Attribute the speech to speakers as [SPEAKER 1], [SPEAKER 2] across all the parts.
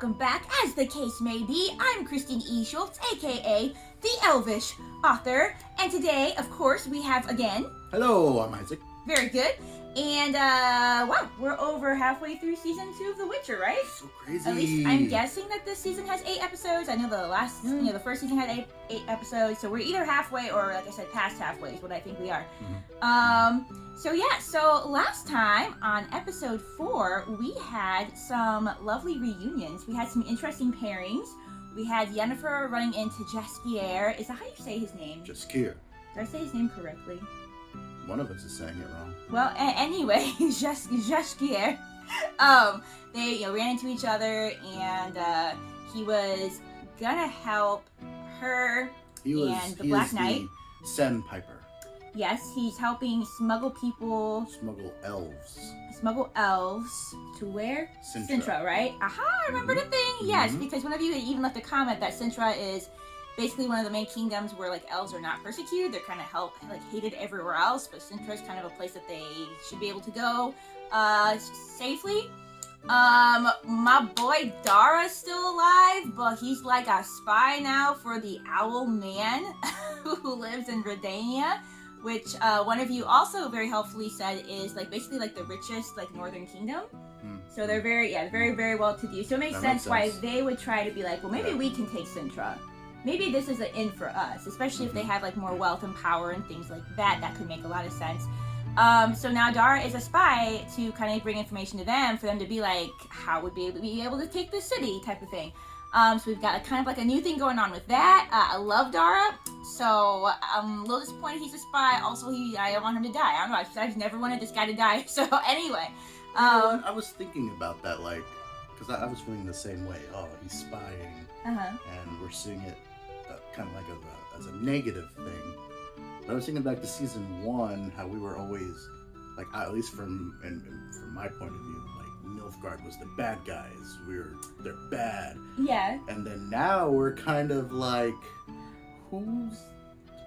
[SPEAKER 1] welcome back. As the case may be, I'm Christine E. Schulze, aka the Elvish author, and today, of course, we have again...
[SPEAKER 2] Hello, I'm Isaac.
[SPEAKER 1] Very good. And, wow, we're over halfway through season 2 of The Witcher, right?
[SPEAKER 2] So crazy.
[SPEAKER 1] At least I'm guessing that this season has 8 episodes. I know the first season had eight episodes, so we're either halfway or, like I said, past halfway is what I think we are. So last time on episode 4, we had some lovely reunions. We had some interesting pairings. We had Yennefer running into Jaskier. Is that how you say his name?
[SPEAKER 2] Jaskier.
[SPEAKER 1] Did I say his name correctly?
[SPEAKER 2] One of us is saying it wrong.
[SPEAKER 1] Well, anyway, Jaskier. They ran into each other, and he was gonna help her and the Black Knight.
[SPEAKER 2] The Sandpiper.
[SPEAKER 1] Yes, he's helping smuggle people. Smuggle elves to where? Sintra, right? Aha, I remember the thing. Yes, because one of you even left a comment that Sintra is basically one of the main kingdoms where like elves are not persecuted. They're kind of hated everywhere else, but Sintra is kind of a place that they should be able to go safely. My boy Dara's still alive, but he's like a spy now for the Owl Man who lives in Redania, which one of you also very helpfully said is like basically like the richest like northern kingdom. So they're very very well to do. So it makes sense why they would try to be like, well, maybe we can take Sintra. Maybe this is an in for us, especially if they have like more wealth and power and things like that. That could make a lot of sense. So now Dara is a spy to kind of bring information to them for them to be like, how would we be able to take the city type of thing. So we've got kind of like a new thing going on with that. I love Dara, so I'm a little disappointed he's a spy. Also, I don't want him to die. I don't know, I just never wanted this guy to die. So anyway.
[SPEAKER 2] I was thinking about that, like, because I was feeling the same way. Oh, he's spying, and we're seeing it kind of like as a negative thing. But I was thinking back to season 1, how we were always, like, at least from my point of view, like, Nilfgaard was the bad guys. They're bad. Yeah. And then now we're kind of like, we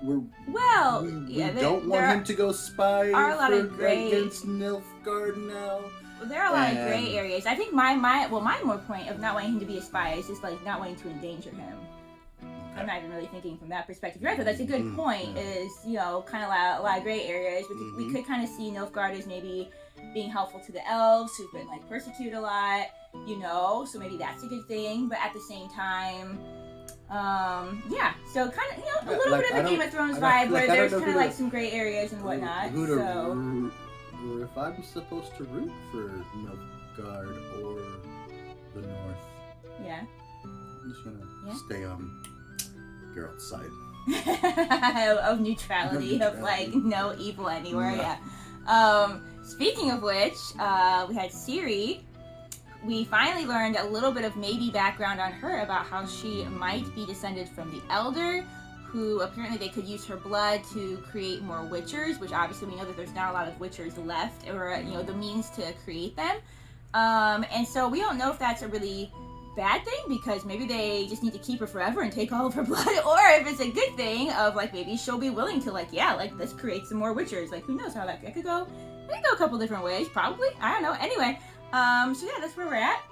[SPEAKER 2] don't want him to go spy against Nilfgaard now.
[SPEAKER 1] Well, there are a lot of gray areas. I think my more point of not wanting him to be a spy is just like not wanting to endanger him. Okay. I'm not even really thinking from that perspective. You're right, though. That's a good point. Is kind of a lot of gray areas. We could kind of see Nilfgaard as maybe being helpful to the elves who've been like persecuted a lot. So maybe that's a good thing. But at the same time, so kind of a little bit of a Game of Thrones vibe where there's kind of like some gray areas and whatnot.
[SPEAKER 2] Or if I'm supposed to root for Nilfgaard or the North. Yeah. I'm just gonna stay on Geralt's side.
[SPEAKER 1] of neutrality, of like no evil anywhere, yeah. Speaking of which, we had Ciri. We finally learned a little bit of maybe background on her about how she might be descended from the Elder, who apparently they could use her blood to create more Witchers, which obviously we know that there's not a lot of Witchers left, or the means to create them. And so we don't know if that's a really bad thing, because maybe they just need to keep her forever and take all of her blood, or if it's a good thing of like maybe she'll be willing to let's create some more Witchers. Like, who knows how that could go. It could go a couple different ways, probably. I don't know. Anyway, so yeah, that's where we're at.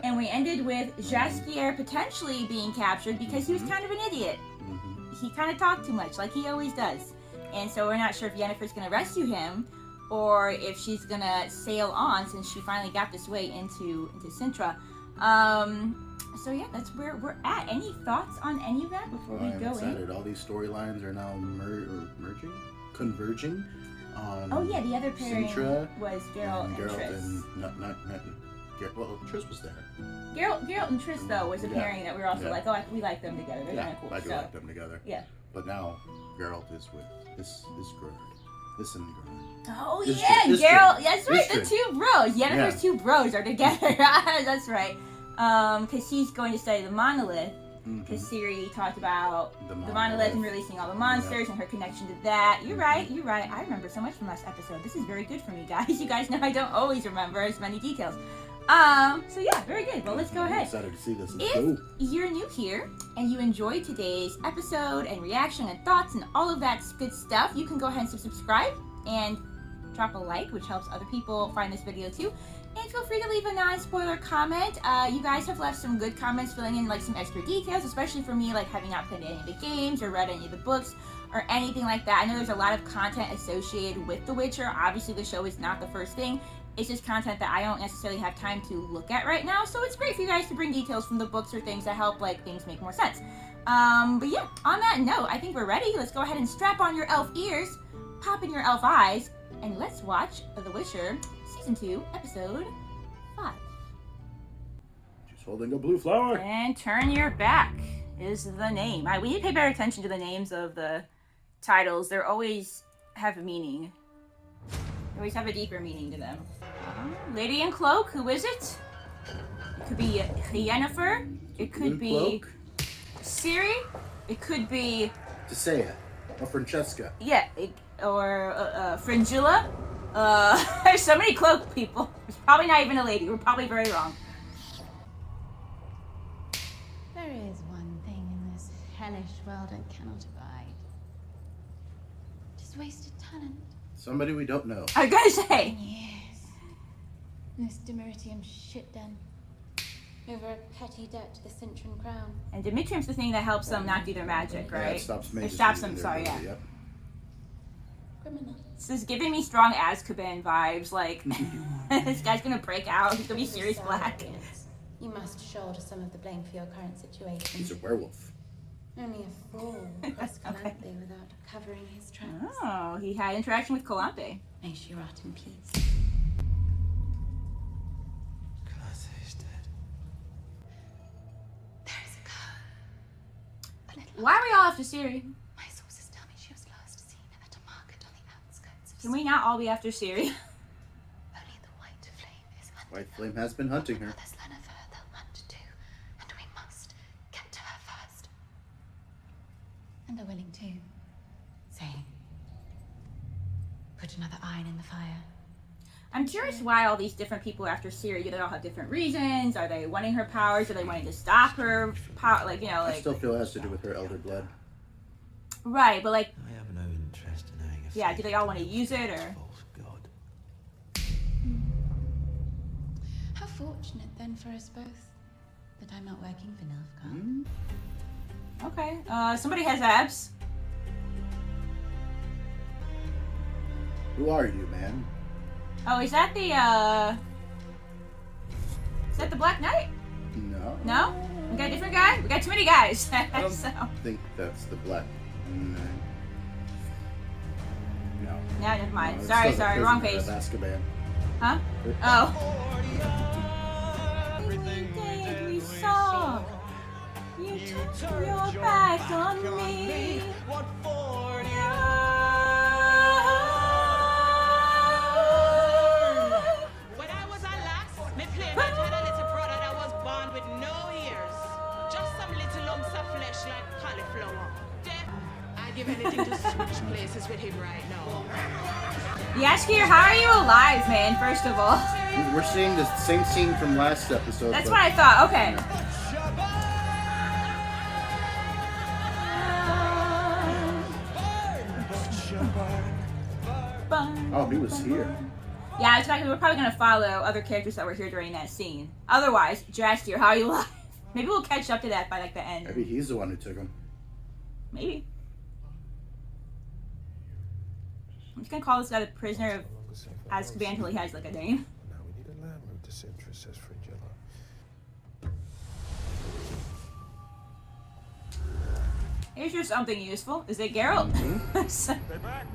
[SPEAKER 1] And we ended with Jaskier potentially being captured because he was kind of an idiot. He kind of talked too much, like he always does. And so we're not sure if Yennefer's going to rescue him, or if she's going to sail on since she finally got this way into Sintra. So yeah, that's where we're at. Any thoughts on any of that before we go in?
[SPEAKER 2] All these storylines are now converging.
[SPEAKER 1] The other pairing was Geralt and Triss.
[SPEAKER 2] Triss was there.
[SPEAKER 1] Geralt and Triss, though, was a pairing that we were also we like them together. They're kind of cool.
[SPEAKER 2] I do like them together. Yeah. But now Geralt is with this girl. Listen, girl.
[SPEAKER 1] Oh, Geralt. That's right, the two bros. Yennefer's two bros are together. That's right. Because he's going to study the monolith. Because Ciri talked about the monolith and releasing all the monsters and her connection to that. You're right. I remember so much from last episode. This is very good for me, guys. You guys know I don't always remember as many details. So yeah, very good. Well, let's go ahead.
[SPEAKER 2] I'm excited to see this.
[SPEAKER 1] If you're new here and you enjoyed today's episode and reaction and thoughts and all of that good stuff, you can go ahead and subscribe and drop a like, which helps other people find this video too. And feel free to leave a non-spoiler comment. You guys have left some good comments filling in like some extra details, especially for me, like having not played any of the games or read any of the books or anything like that. I know there's a lot of content associated with The Witcher. Obviously, the show is not the first thing. It's just content that I don't necessarily have time to look at right now. So it's great for you guys to bring details from the books or things that help like things make more sense. But yeah, on that note, I think we're ready. Let's go ahead and strap on your elf ears, pop in your elf eyes, and let's watch The Witcher Season 2, Episode 5.
[SPEAKER 2] She's holding a blue flower.
[SPEAKER 1] And turn your back is the name. We need to pay better attention to the names of the titles. They always have a meaning. They always have a deeper meaning to them. Lady in Cloak, who is it? It could be Yennefer. It could be Ciri. It could be
[SPEAKER 2] Tisea or Francesca.
[SPEAKER 1] Yeah, or Fringilla. There's so many cloak people. It's probably not even a lady. We're probably very wrong.
[SPEAKER 3] There is one thing in this hellish world I cannot abide. Just wasted talent.
[SPEAKER 2] Somebody we don't know.
[SPEAKER 1] I was gonna say.
[SPEAKER 3] Yes. This Demeritium shit done. Over a petty debt to the Cintran crown.
[SPEAKER 1] And Demetrium's the thing that helps them not do their magic, right?
[SPEAKER 2] Yeah, it stops mages.
[SPEAKER 1] It stops them, sorry, yeah.
[SPEAKER 2] Yep.
[SPEAKER 3] Criminal.
[SPEAKER 1] This is giving me strong Azkaban vibes, like, this guy's gonna break out, he's gonna be Sirius Black.
[SPEAKER 3] You must shoulder some of the blame for your current situation.
[SPEAKER 2] He's a werewolf.
[SPEAKER 3] Only a fool crossed Gauntlet without covering his tracks.
[SPEAKER 1] Oh, he had interaction with Calante.
[SPEAKER 3] May she rot in peace.
[SPEAKER 1] Why are we all after Ciri?
[SPEAKER 3] My sources tell me she was last seen at a market on the outskirts of
[SPEAKER 1] Can we not all be after Ciri?
[SPEAKER 3] Only the White Flame is hunting.
[SPEAKER 2] White Flame has been hunting her.
[SPEAKER 3] Others Lennifer they'll hunt too, and we must get to her first. And they're willing to, saying, put another iron in the fire.
[SPEAKER 1] I'm curious why all these different people are after Ciri. Do they all have different reasons? Are they wanting her powers? Are they wanting to stop her power? Like, you know, like...
[SPEAKER 2] I still feel it has to do with her elder blood.
[SPEAKER 1] Right, but like...
[SPEAKER 4] I have no interest in having a...
[SPEAKER 1] Yeah, do they all want to use it, or...
[SPEAKER 4] False god.
[SPEAKER 3] How fortunate then for us both that I'm not working for Nilfgaard.
[SPEAKER 1] Okay, somebody has abs.
[SPEAKER 2] Who are you, man?
[SPEAKER 1] Oh, is that the, Is that the Black Knight?
[SPEAKER 2] No.
[SPEAKER 1] No? We got a different guy? We got too many guys.
[SPEAKER 2] I don't
[SPEAKER 1] So...
[SPEAKER 2] think that's the Black Knight. No.
[SPEAKER 1] No, never mind.
[SPEAKER 2] No, it's
[SPEAKER 1] sorry,
[SPEAKER 2] still the
[SPEAKER 1] sorry, wrong
[SPEAKER 2] prisoner
[SPEAKER 1] face.
[SPEAKER 2] of Azkaban.
[SPEAKER 1] Huh? Oh. Everything we saw. You turned your back on me.
[SPEAKER 5] What for?
[SPEAKER 6] When I was a lass, me playmate had a little brother that was born with no ears. Just some little lumps of flesh like cauliflower. I'd give anything to switch places with him right now.
[SPEAKER 1] Yaskier, how are you alive, man, first of all?
[SPEAKER 2] We're seeing the same scene from last episode.
[SPEAKER 1] That's
[SPEAKER 2] but...
[SPEAKER 1] what I thought, okay.
[SPEAKER 2] Oh, he was here.
[SPEAKER 1] Yeah, it's like we're probably gonna follow other characters that were here during that scene. Otherwise, Jaskier, how are you alive? Maybe we'll catch up to that by like the end.
[SPEAKER 2] Maybe he's the one who took him.
[SPEAKER 1] Maybe. I'm just gonna call this guy the prisoner of Azkaban until he has like a name.
[SPEAKER 5] Now we need a land route to Sintra, says Fringilla.
[SPEAKER 1] Here's just something useful. Is it Geralt?
[SPEAKER 2] Mm-hmm.
[SPEAKER 1] So-
[SPEAKER 5] Stay back.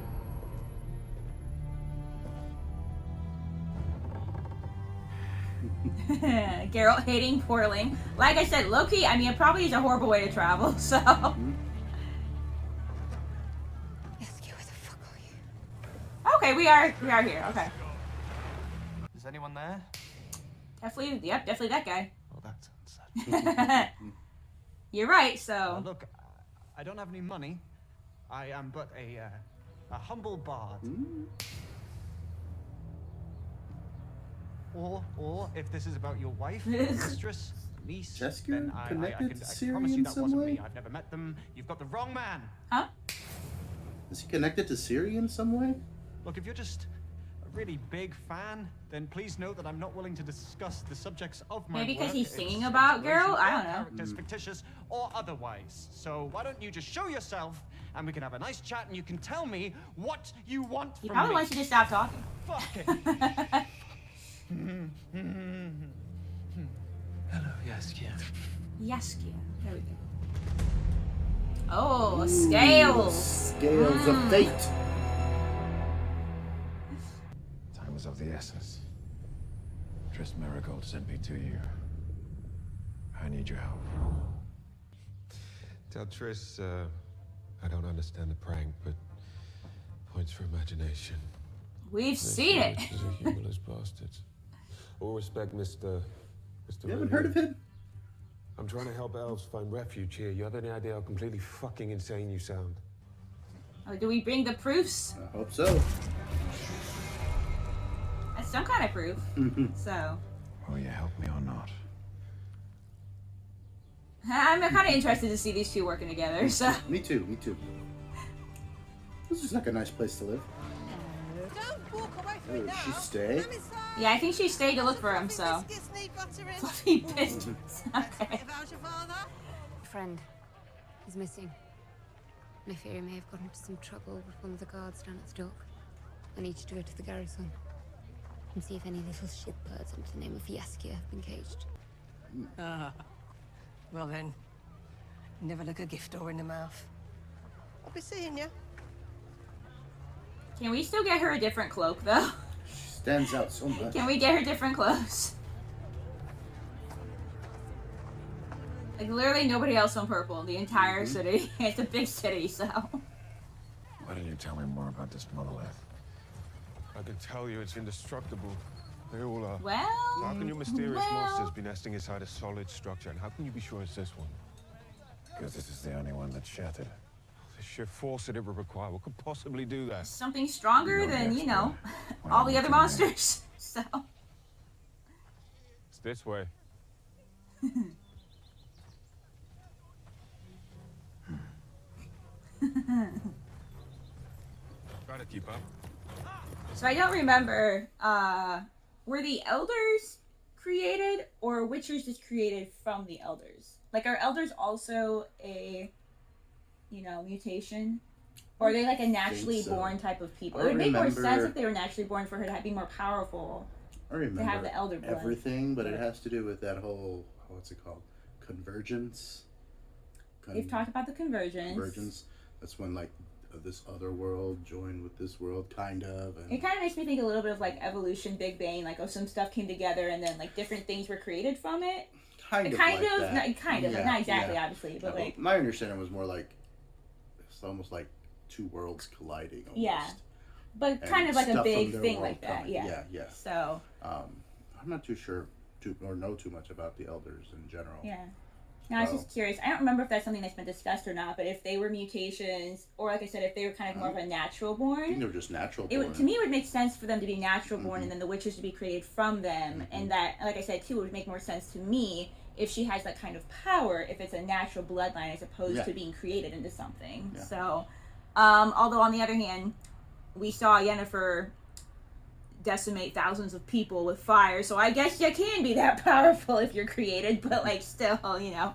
[SPEAKER 1] Geralt hating Portling. Like I said, low-key, I mean, it probably is a horrible way to travel, so...
[SPEAKER 3] Yes, where the fuck are you?
[SPEAKER 1] Okay, we are here, okay.
[SPEAKER 4] Is anyone there?
[SPEAKER 1] Definitely that guy.
[SPEAKER 4] Well, that's unsettling.
[SPEAKER 1] You're right, so...
[SPEAKER 4] Look, I don't have any money. I am but a humble bard. Or if this is about your wife, mistress, niece,
[SPEAKER 2] Jaskier
[SPEAKER 4] then I
[SPEAKER 2] connected
[SPEAKER 4] can
[SPEAKER 2] to
[SPEAKER 4] I
[SPEAKER 2] Ciri
[SPEAKER 4] promise you
[SPEAKER 2] in
[SPEAKER 4] that
[SPEAKER 2] some
[SPEAKER 4] wasn't
[SPEAKER 2] way?
[SPEAKER 4] me. I've never met them. You've got the wrong man.
[SPEAKER 1] Huh?
[SPEAKER 2] Is he connected to Ciri in some way?
[SPEAKER 4] Look, if you're just really big fan, then please note that I'm not willing to discuss the subjects of my
[SPEAKER 1] Maybe because
[SPEAKER 4] work.
[SPEAKER 1] he's
[SPEAKER 4] It's
[SPEAKER 1] singing about girl?
[SPEAKER 4] inspirational
[SPEAKER 1] I don't know.
[SPEAKER 4] Characters, fictitious or otherwise. So why don't you just show yourself, and we can have a nice chat, and you can tell me what you want
[SPEAKER 1] He
[SPEAKER 4] from
[SPEAKER 1] probably
[SPEAKER 4] me.
[SPEAKER 1] wants you to stop talking.
[SPEAKER 4] Fuck it.
[SPEAKER 5] Hello, Yaskia.
[SPEAKER 1] Yaskia. There we go. Oh, scales.
[SPEAKER 2] Scales of fate.
[SPEAKER 5] Time is of the essence. Triss Marigold sent me to you. I need your help.
[SPEAKER 7] Tell Triss, I don't understand the prank, but points for imagination.
[SPEAKER 1] We've seen it.
[SPEAKER 7] These are humorless bastards. All respect, Mr.
[SPEAKER 2] You haven't heard of him?
[SPEAKER 7] I'm trying to help elves find refuge here. You have any idea how completely fucking insane you sound?
[SPEAKER 1] Oh, do we bring the proofs?
[SPEAKER 2] I hope so.
[SPEAKER 1] That's some kind of proof. So.
[SPEAKER 5] Will you help me or not?
[SPEAKER 1] I'm kind of interested to see these two working together, so.
[SPEAKER 2] Me too, me too. This is like a nice place to live.
[SPEAKER 8] Don't walk away from it
[SPEAKER 2] Did
[SPEAKER 8] now.
[SPEAKER 2] she stay?
[SPEAKER 8] Let me say,
[SPEAKER 1] Yeah, I think she stayed to look for him, so.
[SPEAKER 8] biscuits need buttering.
[SPEAKER 1] Fluffy biscuits. Okay.
[SPEAKER 8] About your father?
[SPEAKER 3] Friend. He's missing. I fear he may have got into some trouble with one of the guards down at the dock. I need you to go to the garrison and see if any little shitbirds under the name of Yaskia have been caged.
[SPEAKER 8] Ah. Well then, never look a gift door in the mouth. I'll be seeing you.
[SPEAKER 1] Can we still get her a different cloak, though?
[SPEAKER 2] She stands out so much.
[SPEAKER 1] Can we get her different clothes? Like, literally nobody else on purple in the entire city. It's a big city, so.
[SPEAKER 5] Why don't you tell me more about this monolith?
[SPEAKER 7] I can tell you it's indestructible. They all are.
[SPEAKER 1] Well.
[SPEAKER 7] So how can your mysterious
[SPEAKER 1] well.
[SPEAKER 7] monsters be nesting inside a solid structure? And how can you be sure it's this one?
[SPEAKER 5] Because this is the only one that's shattered.
[SPEAKER 7] The sheer force that it would require, what could possibly do that?
[SPEAKER 1] Something stronger
[SPEAKER 5] You're
[SPEAKER 1] than,
[SPEAKER 5] the
[SPEAKER 1] you know,
[SPEAKER 5] expert.
[SPEAKER 1] all
[SPEAKER 5] Why
[SPEAKER 1] the
[SPEAKER 5] don't
[SPEAKER 1] other
[SPEAKER 5] you tell me?
[SPEAKER 1] monsters. So.
[SPEAKER 7] It's this way. Try to keep up.
[SPEAKER 1] So I don't remember, were the elders created, or Witchers just created from the elders? Like, are elders also a, you know, mutation? Or are they like a naturally
[SPEAKER 2] so.
[SPEAKER 1] born type of people?
[SPEAKER 2] I
[SPEAKER 1] It would make more
[SPEAKER 2] remember-
[SPEAKER 1] sense if they were naturally born for her to be more powerful.
[SPEAKER 2] I remember
[SPEAKER 1] have the elder blood.
[SPEAKER 2] everything, but it has to do with that whole, what's it called? Convergence?
[SPEAKER 1] They've talked about the convergence.
[SPEAKER 2] Convergence. That's when, like, this other world joined with this world, kind of. And
[SPEAKER 1] It kind of makes me think a little bit of like evolution, Big Bang, like, oh, some stuff came together and then like different things were created from it.
[SPEAKER 2] kind of
[SPEAKER 1] Not,
[SPEAKER 2] Yeah,
[SPEAKER 1] not exactly,
[SPEAKER 2] yeah.
[SPEAKER 1] obviously, but
[SPEAKER 2] Yeah,
[SPEAKER 1] like,
[SPEAKER 2] my understanding was more like, it's almost like two worlds colliding almost.
[SPEAKER 1] yeah, but
[SPEAKER 2] And
[SPEAKER 1] kind of like a
[SPEAKER 2] stuff from
[SPEAKER 1] big
[SPEAKER 2] their
[SPEAKER 1] thing
[SPEAKER 2] world
[SPEAKER 1] like that,
[SPEAKER 2] coming.
[SPEAKER 1] yeah.
[SPEAKER 2] Yeah.
[SPEAKER 1] So,
[SPEAKER 2] I'm not too sure or know too much about the elders in general.
[SPEAKER 1] yeah. Now, I was just curious. I don't remember if that's something that's been discussed or not, but if they were mutations, or like I said, if they were kind of more of a natural
[SPEAKER 2] I think
[SPEAKER 1] born,
[SPEAKER 2] they were just natural
[SPEAKER 1] it
[SPEAKER 2] born.
[SPEAKER 1] would, to me, it would make sense for them to be natural born and then the witches to be created from them. And that, like I said, too, it would make more sense to me if she has that kind of power, if it's a natural bloodline as opposed to being created into something.
[SPEAKER 2] Yeah.
[SPEAKER 1] So, although on the other hand, we saw Yennefer decimate thousands of people with fire, so I guess you can be that powerful if you're created, but like still, you know,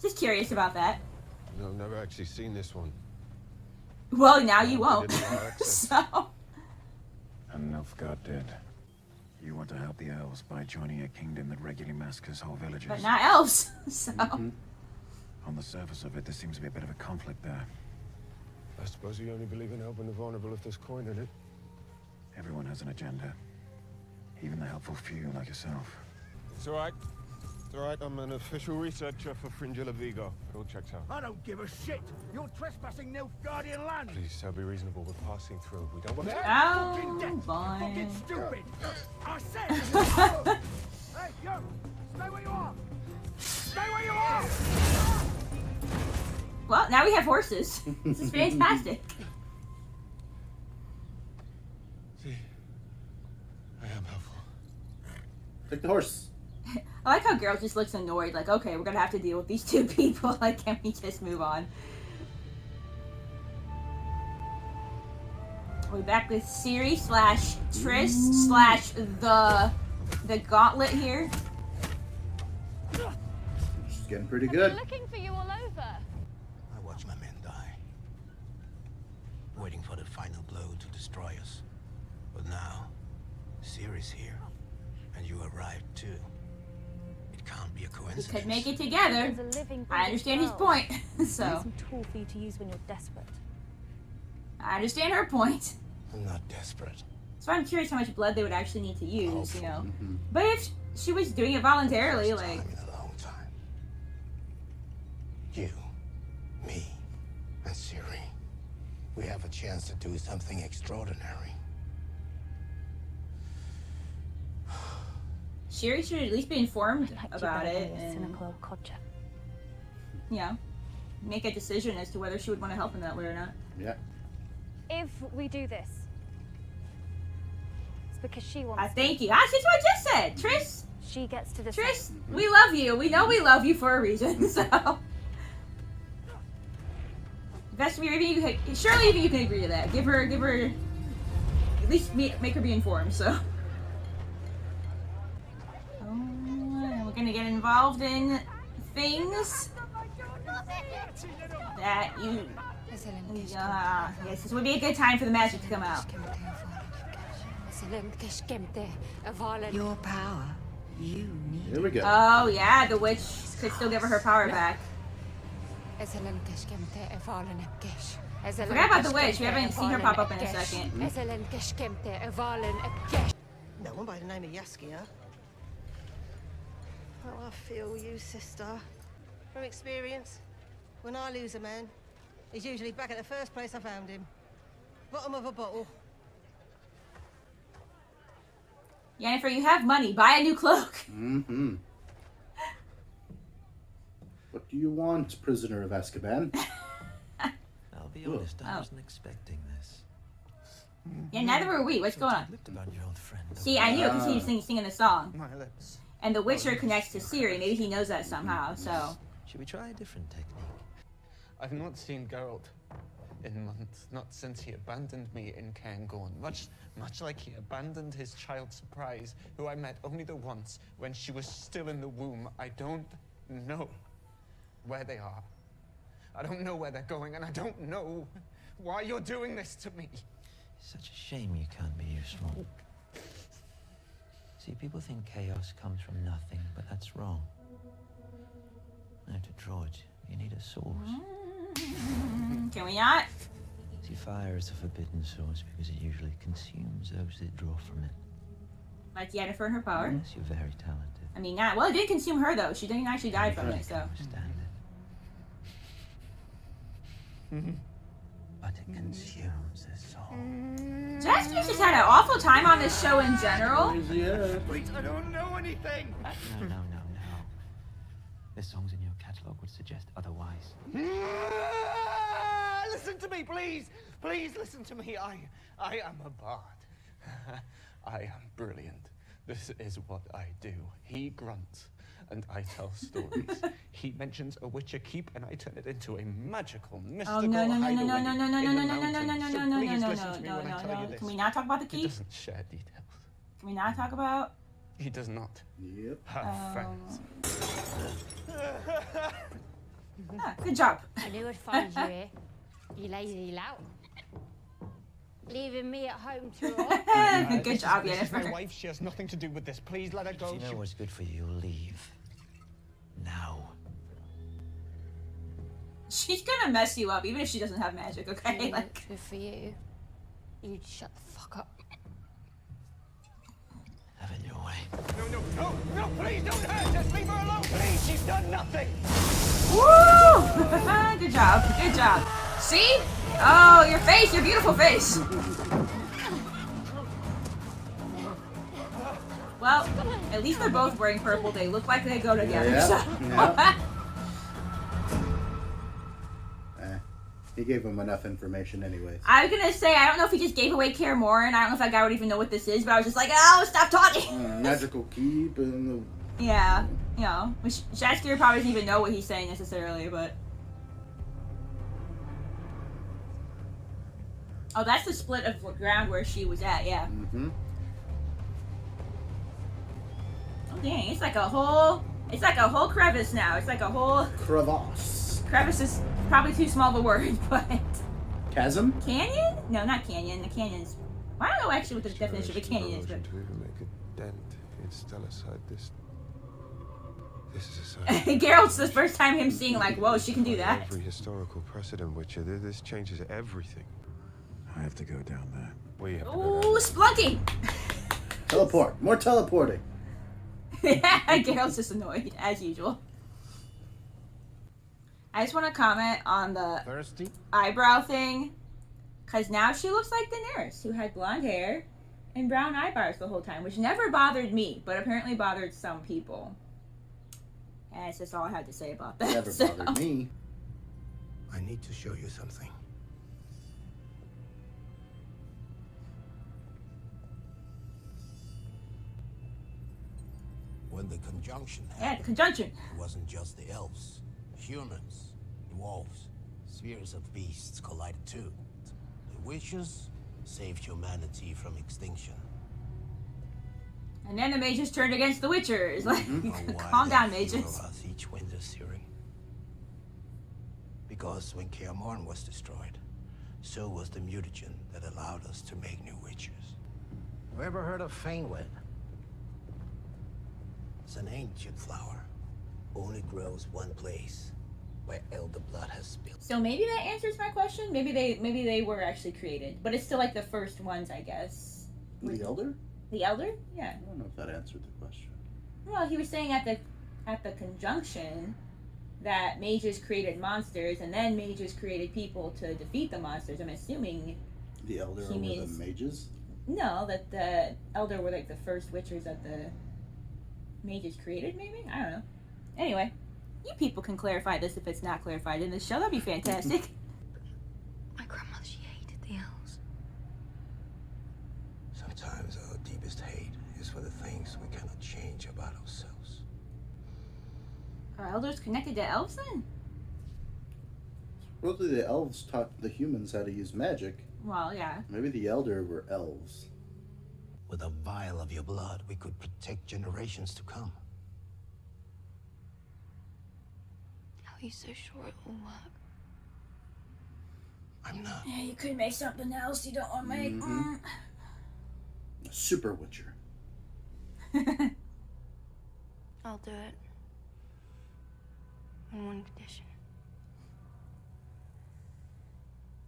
[SPEAKER 1] just curious about that.
[SPEAKER 7] No, I've never actually seen this one.
[SPEAKER 1] Well, now you won't.
[SPEAKER 7] Didn't have access.
[SPEAKER 1] So,
[SPEAKER 5] And Nilfgaard did. You want to help the elves by joining a kingdom that regularly massacres whole villages.
[SPEAKER 1] but not elves. So,
[SPEAKER 5] On the surface of it, there seems to be a bit of a conflict there.
[SPEAKER 7] I suppose you only believe in helping the vulnerable if there's coin in it.
[SPEAKER 5] Everyone has an agenda. Even the helpful few like yourself.
[SPEAKER 7] It's all right. It's all right. I'm an official researcher for Fringilla Vigo. It all checks out.
[SPEAKER 9] I don't give a shit. You're trespassing Nilfgaardian land.
[SPEAKER 7] Please, be reasonable. We're passing through. We don't want to...
[SPEAKER 1] oh
[SPEAKER 9] Fucking
[SPEAKER 1] boy.
[SPEAKER 9] stupid. I said. Hey, you. Stay where you are. Stay where you are.
[SPEAKER 1] Well, now we have horses. This is fantastic.
[SPEAKER 7] See, I am helpful.
[SPEAKER 2] Take the horse.
[SPEAKER 1] I like how Geralt just looks annoyed, like, okay, we're gonna have to deal with these two people. Like, can we just move on? We're back with Ciri slash Triss slash the Gauntlet here.
[SPEAKER 2] She's getting pretty good.
[SPEAKER 10] I'm looking for you all over.
[SPEAKER 9] I watched my men die, waiting for the final blow to destroy us. But now, Ciri's here, and you arrived too. It can't be a
[SPEAKER 1] We
[SPEAKER 9] coincidence.
[SPEAKER 1] could make it together.
[SPEAKER 10] There's a living
[SPEAKER 1] I understand his
[SPEAKER 10] girl.
[SPEAKER 1] point. So
[SPEAKER 10] Some tool for you to use when you're desperate.
[SPEAKER 1] I understand her point.
[SPEAKER 9] I'm not desperate.
[SPEAKER 1] So I'm curious how much blood they would actually need to use, you know.
[SPEAKER 2] Mm-hmm.
[SPEAKER 1] But if she was doing it voluntarily,
[SPEAKER 9] First
[SPEAKER 1] like,
[SPEAKER 9] time in a long time. You, me, and Ciri. We have a chance to do something extraordinary.
[SPEAKER 1] Ciri should at least be informed
[SPEAKER 10] Like you
[SPEAKER 1] about
[SPEAKER 10] better
[SPEAKER 1] it
[SPEAKER 10] than your
[SPEAKER 1] and,
[SPEAKER 10] cynical old codger.
[SPEAKER 1] you know, make a decision as to whether she would want to help in that way or not.
[SPEAKER 2] Yeah.
[SPEAKER 10] If we do this, it's because she wants.
[SPEAKER 1] Thank you. That's just what I just said. Triss,
[SPEAKER 10] She gets to decide.
[SPEAKER 1] Triss, we love you. We know we love you for a reason, so. That's me. Maybe you can, surely even you can agree to that. Give her, at least make her be informed, so. We're gonna get involved in things that you. Yes, this would be a good time for the magic to come out.
[SPEAKER 3] Your power, you need.
[SPEAKER 2] Here we go.
[SPEAKER 1] Oh yeah, the witch could still give her power back. I forgot about the witch. We haven't seen her pop up in a second.
[SPEAKER 8] No one by the name of Yaskia. Oh, I feel you, sister. From experience, when I lose a man, he's usually back at the first place I found him. Bottom of a bottle.
[SPEAKER 1] Yennefer, you have money. Buy a new cloak.
[SPEAKER 2] Mm-hmm. What do you want, prisoner of Azkaban?
[SPEAKER 11] I'll be honest, I wasn't expecting this.
[SPEAKER 1] Yeah, neither were we. What's going on?
[SPEAKER 11] Looked about your old friend.
[SPEAKER 1] See, I knew because he was singing the song.
[SPEAKER 4] My lips.
[SPEAKER 1] And the Witcher connects to Ciri. Maybe he knows that somehow, so.
[SPEAKER 11] Should we try a different technique?
[SPEAKER 4] I've not seen Geralt in months, not since he abandoned me in Cairngorm. Much like he abandoned his child Surprise, who I met only the once when she was still in the womb. I don't know where they are. I don't know where they're going, and I don't know why you're doing this to me.
[SPEAKER 11] It's such a shame you can't be useful. See, people think chaos comes from nothing, but that's wrong. Now to draw it, you need a source.
[SPEAKER 1] Can we not?
[SPEAKER 11] See, fire is a forbidden source because it usually consumes those that draw from it.
[SPEAKER 1] Like Yennefer and her power.
[SPEAKER 11] Unless you're very talented.
[SPEAKER 1] I mean, not well. It did consume her though. She didn't actually die from it, so.
[SPEAKER 11] Understand it. But it consumes the soul.
[SPEAKER 1] Jaspier's just had an awful time on this show in general.
[SPEAKER 2] Yeah.
[SPEAKER 9] Wait, I don't know anything!
[SPEAKER 11] No. The songs in your catalogue would suggest otherwise.
[SPEAKER 4] Listen to me, please! Please listen to me. I am a bard. I am brilliant. This is what I do. He grunts, and I tell stories. He mentions a Witcher keep, and I turn it into a magical, mystical hideaway in the mountains. So please listen to me when I tell you this.
[SPEAKER 1] Can we not talk about the
[SPEAKER 4] He
[SPEAKER 1] keep?
[SPEAKER 4] doesn't share details.
[SPEAKER 1] Can we not talk about?
[SPEAKER 4] He does not
[SPEAKER 2] Yep.
[SPEAKER 4] have friends.
[SPEAKER 1] Good job.
[SPEAKER 3] I knew I'd find you here. You lazy lout. Leaving me at home to rot.
[SPEAKER 1] Good job,
[SPEAKER 4] This is my
[SPEAKER 1] Yennefer.
[SPEAKER 4] wife. She has nothing to do with this. Please let her go.
[SPEAKER 11] If you know what's good for you, leave. Now.
[SPEAKER 1] She's gonna mess you up, even if she doesn't have magic. Okay, like.
[SPEAKER 3] Good for you. You'd shut the fuck up.
[SPEAKER 11] Have it your way.
[SPEAKER 4] No, please don't hurt. Just leave her alone, please. She's done nothing.
[SPEAKER 1] Woo! Good job. See? Oh, your face, your beautiful face. Well, at least they're both wearing purple. They look like they go together.
[SPEAKER 2] Yeah,
[SPEAKER 1] So.
[SPEAKER 2] yeah. He gave him enough information anyways.
[SPEAKER 1] I was gonna say, I don't know if he just gave away Kaer Morhen. I don't know if that guy would even know what this is, but I was just like, oh, stop talking.
[SPEAKER 2] Magical keep and
[SPEAKER 1] Yeah, you know, which Jaskier probably doesn't even know what he's saying necessarily, but. Oh, that's the split of ground where she was at, yeah.
[SPEAKER 2] Mm-hmm.
[SPEAKER 1] Oh dang, it's like a whole crevice now. It's like a whole
[SPEAKER 2] crevasse.
[SPEAKER 1] Crevice is probably too small of a word, but
[SPEAKER 2] chasm?
[SPEAKER 1] Canyon? No, not canyon. The canyon's I don't know actually what the definition of a canyon is, but
[SPEAKER 7] to even make a dent in Stellar-side, this is a sign.
[SPEAKER 1] Geralt's the first time him seeing like, whoa, she can do that.
[SPEAKER 7] Every historical precedent, Witcher, this changes everything.
[SPEAKER 5] I have to go down there.
[SPEAKER 7] We have to
[SPEAKER 1] Ooh,
[SPEAKER 7] go down
[SPEAKER 1] splunking!
[SPEAKER 2] Teleport. More teleporting.
[SPEAKER 1] Geralt's just annoyed, as usual. I just want to comment on the eyebrow thing, because now she looks like Daenerys, who had blonde hair and brown eyebrows the whole time, which never bothered me, but apparently bothered some people. And that's just all I had to say about that.
[SPEAKER 2] Never bothered me.
[SPEAKER 9] I need to show you something. When the conjunction happened,
[SPEAKER 1] Yeah, the conjunction.
[SPEAKER 9] it wasn't just the elves. Humans, dwarves, spheres of beasts collided too. The witches saved humanity from extinction.
[SPEAKER 1] And then the mages turned against the Witchers. Like,
[SPEAKER 9] Why
[SPEAKER 1] calm down,
[SPEAKER 9] did few
[SPEAKER 1] mages.
[SPEAKER 9] of us each win this series? Because when Kaer Morhen was destroyed, so was the mutagen that allowed us to make new witches. You ever heard of Fainwed? It's an ancient flower. Only grows one place, where elder blood has spilled.
[SPEAKER 1] So maybe that answers my question. Maybe they were actually created, but it's still like the first ones, I guess.
[SPEAKER 2] The Elder?
[SPEAKER 1] The Elder? Yeah.
[SPEAKER 2] I don't know if that answered the question.
[SPEAKER 1] Well, he was saying at the conjunction that mages created monsters, and then mages created people to defeat the monsters. I'm assuming
[SPEAKER 2] The Elder
[SPEAKER 1] he
[SPEAKER 2] over
[SPEAKER 1] means
[SPEAKER 2] the mages?
[SPEAKER 1] no, that the Elder were like the first Witchers that the mages created. Maybe I don't know. Anyway, you people can clarify this if it's not clarified in this show. That'd be fantastic.
[SPEAKER 3] My grandmother, she hated the elves.
[SPEAKER 9] Sometimes our deepest hate is for the things we cannot change about ourselves.
[SPEAKER 1] Are elders connected to elves then?
[SPEAKER 2] Supposedly the elves taught the humans how to use magic.
[SPEAKER 1] Well, yeah.
[SPEAKER 2] Maybe the Elder were elves.
[SPEAKER 9] With a vial of your blood, we could protect generations to come.
[SPEAKER 3] How are you so sure it will work?
[SPEAKER 9] I'm not.
[SPEAKER 1] Yeah, you could make something else you don't want to make.
[SPEAKER 2] A super Witcher.
[SPEAKER 3] I'll do it. On one condition.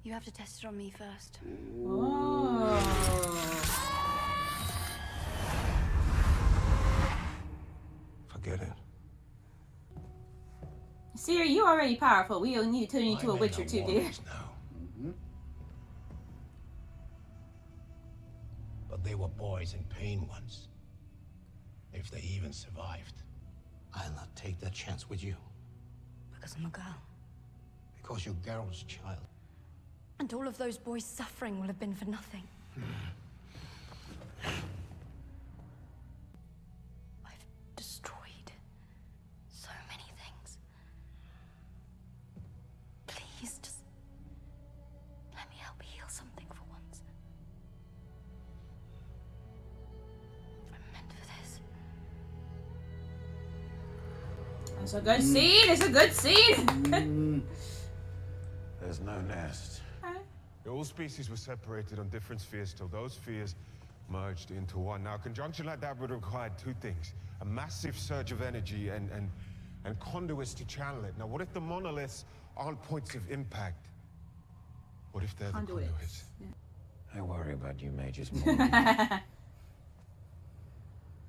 [SPEAKER 3] You have to test it on me first.
[SPEAKER 1] Oh.
[SPEAKER 9] Forget it.
[SPEAKER 1] Siri, you already powerful. We don't need to turn you into a
[SPEAKER 9] My
[SPEAKER 1] Witcher
[SPEAKER 9] men are
[SPEAKER 1] too, dear.
[SPEAKER 9] warriors now. But they were boys in pain once. If they even survived. I'll not take that chance with you.
[SPEAKER 3] Because I'm a girl.
[SPEAKER 9] Because you're Geralt's child.
[SPEAKER 10] And all of those boys' suffering will have been for nothing.
[SPEAKER 3] I've destroyed so many things. Please, just let me help heal something for once. I'm meant for this.
[SPEAKER 1] It's a good scene. It's a good scene.
[SPEAKER 5] There's no nest.
[SPEAKER 7] All species were separated on different spheres till those spheres merged into one. Now, a conjunction like that would require two things. A massive surge of energy and conduits to channel it. Now, what if the monoliths aren't points of impact? What if they're the conduits?
[SPEAKER 5] I worry about you mages more.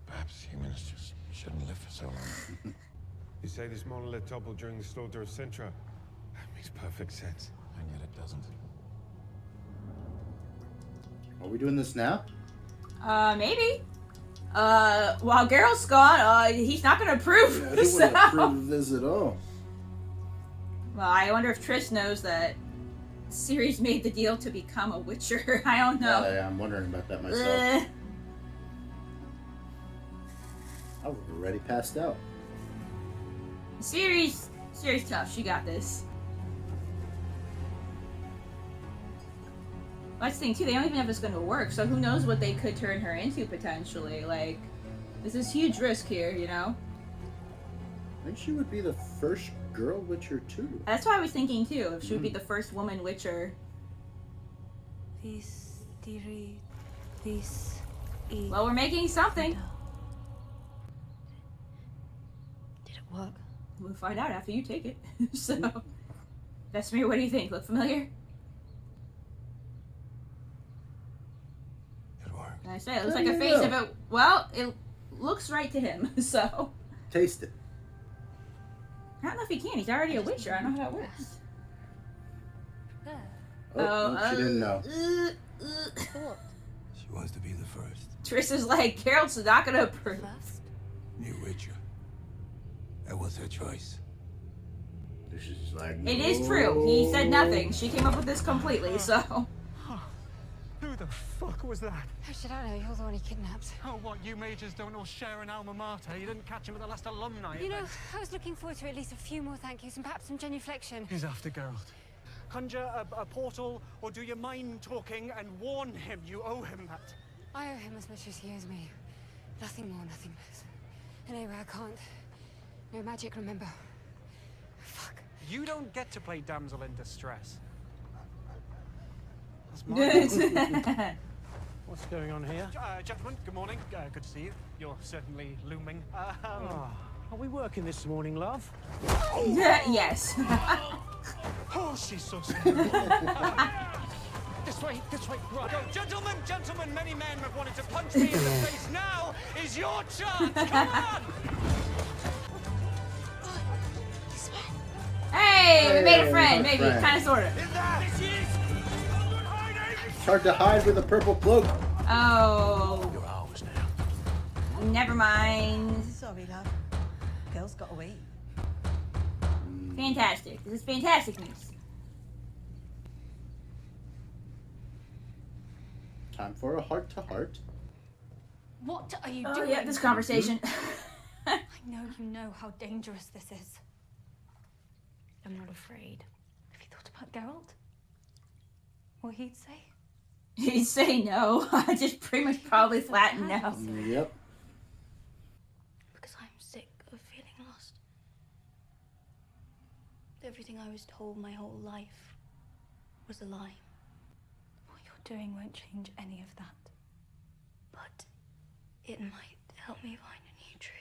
[SPEAKER 5] Perhaps humans just shouldn't live for so long.
[SPEAKER 7] You say this monolith toppled during the slaughter of Sintra? That makes perfect sense.
[SPEAKER 5] And yet it doesn't.
[SPEAKER 2] Are we doing this now?
[SPEAKER 1] Maybe. While Geralt's gone, he's not gonna approve.
[SPEAKER 2] Yeah, he wouldn't approve this at all.
[SPEAKER 1] Well, I wonder if Trish knows that Ciri's made the deal to become a Witcher. I don't know.
[SPEAKER 2] Yeah, I'm wondering about that myself. I was already passed out.
[SPEAKER 1] Ciri's tough. She got this. That's the thing too. They don't even know if it's going to work. So who knows what they could turn her into potentially? Like, this is huge risk here, you know.
[SPEAKER 2] I think she would be the first girl Witcher too.
[SPEAKER 1] That's what I was thinking too. If she would be the first woman Witcher. Well, we're making something.
[SPEAKER 10] Did it work?
[SPEAKER 1] We'll find out after you take it. So, Vesemir, what do you think? Look familiar?
[SPEAKER 9] It worked.
[SPEAKER 1] I say it looks like a face of it. Well, it looks right to him. So,
[SPEAKER 2] taste it.
[SPEAKER 1] I don't know if he can. He's already a Witcher. I don't know how that works.
[SPEAKER 2] Oh, no, she didn't know.
[SPEAKER 9] She wants to be the first.
[SPEAKER 1] Triss is like, Geralt's not gonna approve.
[SPEAKER 9] New Witcher. That was her choice.
[SPEAKER 2] She's like,
[SPEAKER 1] It is true. He said nothing. She came up with this completely, so.
[SPEAKER 4] Who the fuck was that?
[SPEAKER 3] How should I know? You're the one he kidnapped.
[SPEAKER 4] Oh, what, you majors don't all share an alma mater? You didn't catch him at the last alumni
[SPEAKER 3] You know,
[SPEAKER 4] event.
[SPEAKER 3] I was looking forward to at least a few more thank yous and perhaps some genuflection.
[SPEAKER 4] He's after Geralt. Conjure a portal, or do your mind talking and warn him you owe him that.
[SPEAKER 3] I owe him as much as he owes me. Nothing more, nothing less. And anyway, I can't. No magic, remember. Fuck.
[SPEAKER 4] You don't get to play damsel in distress. That's mine.
[SPEAKER 12] What's going on here?
[SPEAKER 4] Gentlemen, good morning. Good to see you. You're certainly looming.
[SPEAKER 12] Are we working this morning, love?
[SPEAKER 1] Yes.
[SPEAKER 4] Oh, she's so sweet. This way, right. Go, gentlemen, many men have wanted to punch me in the face. Now is your chance. Come on!
[SPEAKER 1] Hey, we made a friend, maybe, kind of, sort of.
[SPEAKER 2] It's hard to hide with a purple cloak.
[SPEAKER 1] Oh.
[SPEAKER 9] You're ours now.
[SPEAKER 1] Never mind.
[SPEAKER 8] Sorry, love. Girl's got to eat.
[SPEAKER 1] Fantastic. This is fantastic news.
[SPEAKER 2] Time for a heart-to-heart.
[SPEAKER 10] What are you
[SPEAKER 1] Oh,
[SPEAKER 10] doing?
[SPEAKER 1] yeah, this conversation.
[SPEAKER 10] I know you know how dangerous this is. I'm not afraid. Have you thought about Geralt? What he'd say?
[SPEAKER 1] He'd say no. I just pretty much probably flat no.
[SPEAKER 2] Yep.
[SPEAKER 10] Because I'm sick of feeling lost. Everything I was told my whole life was a lie. What you're doing won't change any of that. But it might help me find a new truth.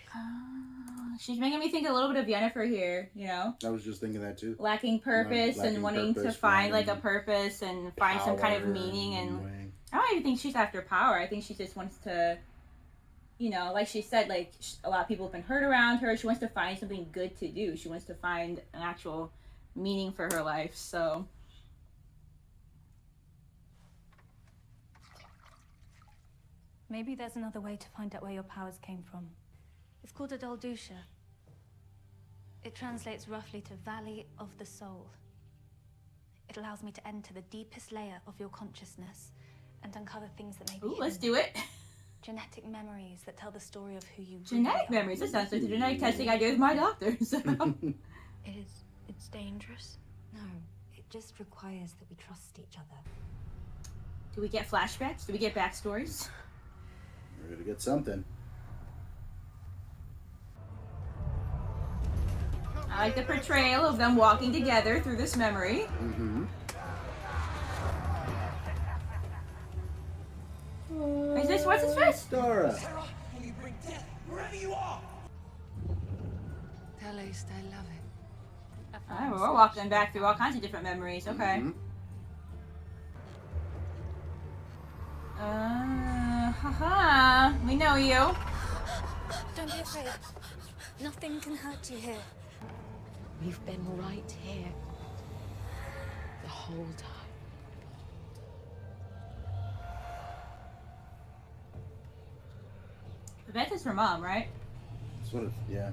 [SPEAKER 1] She's making me think a little bit of Yennefer here, you know?
[SPEAKER 2] I was just thinking that too.
[SPEAKER 1] Lacking purpose
[SPEAKER 2] Lacking
[SPEAKER 1] and wanting
[SPEAKER 2] purpose,
[SPEAKER 1] to find
[SPEAKER 2] wanting
[SPEAKER 1] like a purpose and find some kind of
[SPEAKER 2] power
[SPEAKER 1] meaning. And
[SPEAKER 2] way.
[SPEAKER 1] I don't even think she's after power. I think she just wants to, you know, like she said, like a lot of people have been hurt around her. She wants to find something good to do. She wants to find an actual meaning for her life. So
[SPEAKER 10] Maybe there's another way to find out where your powers came from. It's called a Daldusha. It translates roughly to Valley of the Soul. It allows me to enter the deepest layer of your consciousness and uncover things that may be
[SPEAKER 1] let's
[SPEAKER 10] hidden.
[SPEAKER 1] do it.
[SPEAKER 10] Genetic memories that tell the story of who you
[SPEAKER 1] Genetic
[SPEAKER 10] really are.
[SPEAKER 1] memories. That sounds like the genetic testing I do with my doctor. So.
[SPEAKER 10] It's dangerous.
[SPEAKER 3] No, it just requires that we trust each other.
[SPEAKER 1] Do we get flashbacks? Do we get backstories?
[SPEAKER 2] We're gonna get something.
[SPEAKER 1] I like the portrayal of them walking together through this memory.
[SPEAKER 2] Mm-hmm.
[SPEAKER 1] Is this what's his face?
[SPEAKER 2] Dora.
[SPEAKER 9] Wherever you are.
[SPEAKER 3] At least I love it.
[SPEAKER 1] Alright, well, we're walking back through all kinds of different memories. Okay. Haha. We know you.
[SPEAKER 10] Don't be afraid. Nothing can hurt you here.
[SPEAKER 3] We've been right here the whole time.
[SPEAKER 1] Beth is her mom, right?
[SPEAKER 2] Sort of, yeah.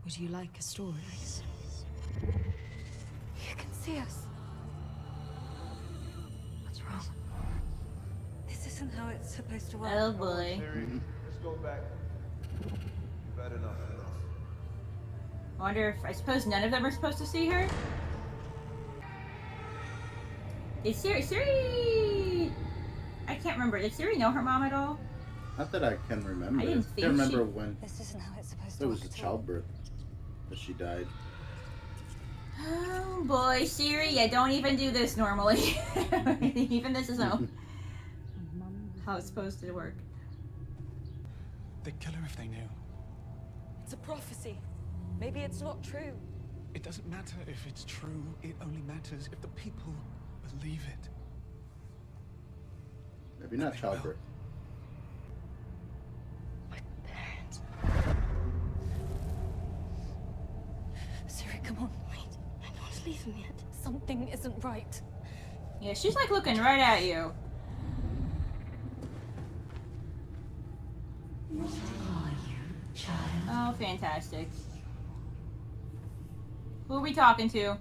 [SPEAKER 3] Would you like a story?
[SPEAKER 10] You can see us. What's wrong? This isn't how it's supposed to work.
[SPEAKER 1] Oh boy.
[SPEAKER 13] Let's go back. You've had enough.
[SPEAKER 1] Well, wonder if, I suppose none of them are supposed to see her? Is Siri... I can't remember. Did Siri know her mom at all?
[SPEAKER 2] Not that I can remember.
[SPEAKER 1] I didn't think
[SPEAKER 2] can't remember
[SPEAKER 1] she...
[SPEAKER 2] when
[SPEAKER 3] This isn't how it's supposed to
[SPEAKER 2] there was
[SPEAKER 3] work
[SPEAKER 2] a
[SPEAKER 3] at all.
[SPEAKER 2] childbirth that she died.
[SPEAKER 1] Oh boy, Siri, yeah, don't even do this normally. Even this is how it's supposed to work.
[SPEAKER 13] They'd kill her if they knew.
[SPEAKER 14] It's a prophecy. Maybe it's not true.
[SPEAKER 13] It doesn't matter if it's true. It only matters if the people believe it.
[SPEAKER 2] Maybe not childbirth.
[SPEAKER 3] My parents.
[SPEAKER 10] Siri, come on.
[SPEAKER 3] Wait, I don't want to leave him yet.
[SPEAKER 10] Something isn't right.
[SPEAKER 1] Yeah, she's like looking right at you.
[SPEAKER 3] What are you, child?
[SPEAKER 1] Oh, fantastic. Who are we talking to?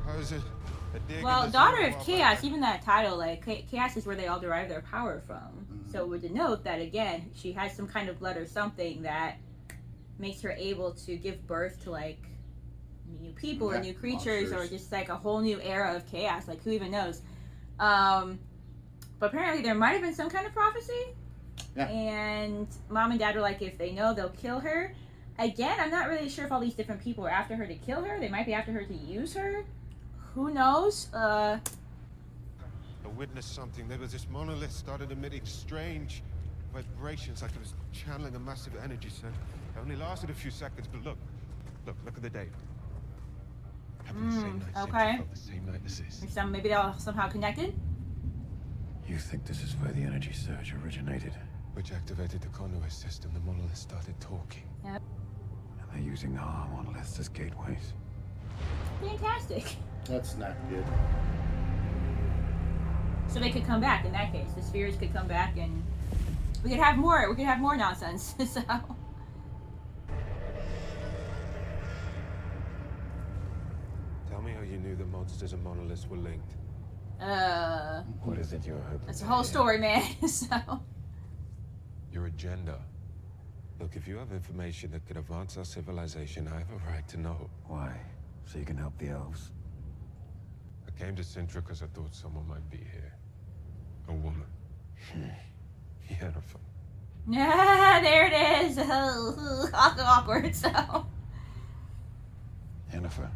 [SPEAKER 7] How's it?
[SPEAKER 1] Well, Daughter of Chaos, even that title, like, Chaos is where they all derive their power from.
[SPEAKER 2] Mm-hmm.
[SPEAKER 1] So would denote that, again, she has some kind of blood or something that makes her able to give birth to, like, new people or new creatures or just, like, a whole new era of chaos. Like, who even knows? But apparently there might have been some kind of prophecy.
[SPEAKER 2] Yeah.
[SPEAKER 1] And Mom and Dad were like, if they know, they'll kill her. Again, I'm not really sure if all these different people are after her to kill her. They might be after her to use her. Who knows?
[SPEAKER 7] I witnessed something. There was this monolith started emitting strange vibrations, like it was channeling a massive energy center. It only lasted a few seconds, but look at the date. Happened the same night.
[SPEAKER 1] Okay.
[SPEAKER 7] The same night as this.
[SPEAKER 1] Maybe they're all somehow connected?
[SPEAKER 5] You think this is where the energy surge originated?
[SPEAKER 7] Which activated the conduit system. The monolith started talking.
[SPEAKER 1] Yep.
[SPEAKER 5] And they're using our monoliths as gateways.
[SPEAKER 1] Fantastic.
[SPEAKER 2] That's not good.
[SPEAKER 1] So they could come back in that case. The spheres could come back and we could have more. We could have more nonsense. So.
[SPEAKER 7] Tell me how you knew the monsters and monoliths were linked.
[SPEAKER 5] What is it you're hoping?
[SPEAKER 1] That's the whole story, man. So.
[SPEAKER 7] Your agenda. Look, if you have information that could advance our civilization, I have a right to know.
[SPEAKER 5] Why? So you can help the elves?
[SPEAKER 7] I came to Sintra because I thought someone might be here. A woman. Yennefer.
[SPEAKER 1] Yeah, there it is. Awkward. So.
[SPEAKER 5] Yennefer.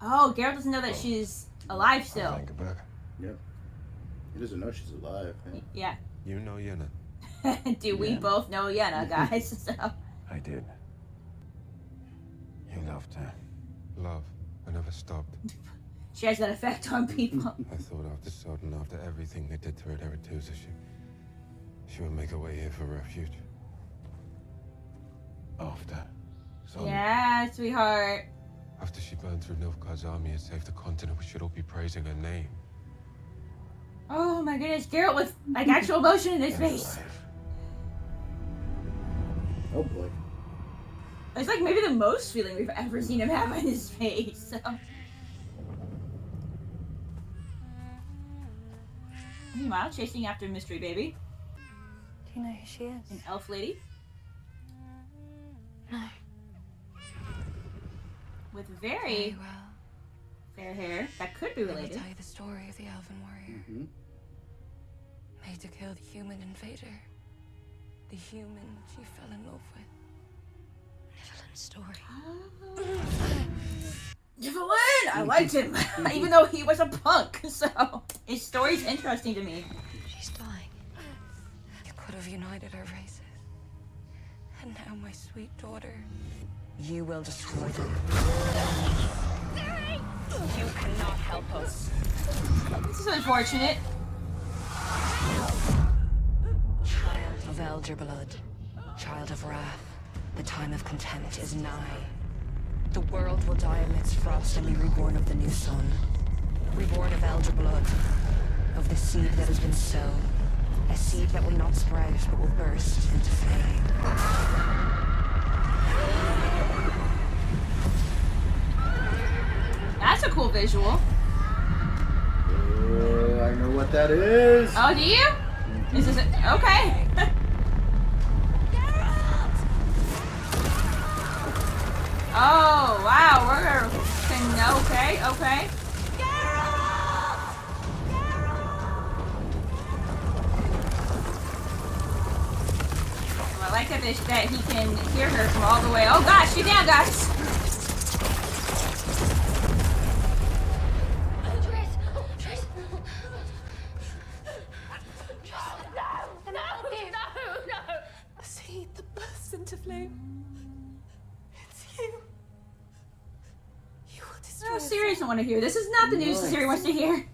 [SPEAKER 1] Oh, Geralt doesn't know that she's alive still.
[SPEAKER 2] Yep. He doesn't know she's alive.
[SPEAKER 1] Yeah.
[SPEAKER 7] You know Yenna.
[SPEAKER 1] Do we both know Yenna, guys? So.
[SPEAKER 5] I did. You loved her.
[SPEAKER 7] Love. I never stopped.
[SPEAKER 1] She has that effect on people.
[SPEAKER 7] I thought after Sodden, after everything they did to her at Aretusa, she would make her way here for refuge.
[SPEAKER 5] After Sodden?
[SPEAKER 1] Yeah, sweetheart.
[SPEAKER 7] After she burned through Nilfgaard's army and saved the continent, we should all be praising her name.
[SPEAKER 1] Oh my goodness, Geralt with like actual emotion in his face.
[SPEAKER 2] Oh boy.
[SPEAKER 1] It's like maybe the most feeling we've ever seen him have on his face. So. Meanwhile, chasing after Mystery Baby.
[SPEAKER 10] Do you know who she is?
[SPEAKER 1] An elf lady.
[SPEAKER 10] No.
[SPEAKER 1] With very
[SPEAKER 3] well.
[SPEAKER 1] fair hair that could be
[SPEAKER 3] I will
[SPEAKER 1] related.
[SPEAKER 3] tell you the story of the elven warrior.
[SPEAKER 2] Mm-hmm.
[SPEAKER 3] Made to kill the human invader. The human she fell in love with. Evelyn's story.
[SPEAKER 1] Evelyn! I liked him, even though he was a punk. So his story's interesting to me.
[SPEAKER 3] She's dying. You could have united our races. And now my sweet daughter.
[SPEAKER 14] You will destroy them. You cannot help us.
[SPEAKER 1] This is unfortunate.
[SPEAKER 14] Child of elder blood, child of wrath, the time of contempt is nigh. The world will die amidst frost and be reborn of the new sun. Reborn of elder blood, of the seed that has been sown. A seed that will not sprout, but will burst into flame.
[SPEAKER 1] That's a cool visual.
[SPEAKER 2] I know what that is.
[SPEAKER 1] Oh, do you? Is this okay? Oh wow, we're okay. Well, I like that he can hear her from all the way. Oh gosh, get down, guys.
[SPEAKER 15] See the burst into flame. It's you. You will destroy.
[SPEAKER 1] No, Siri doesn't want to hear. This is not the news Siri wants to hear.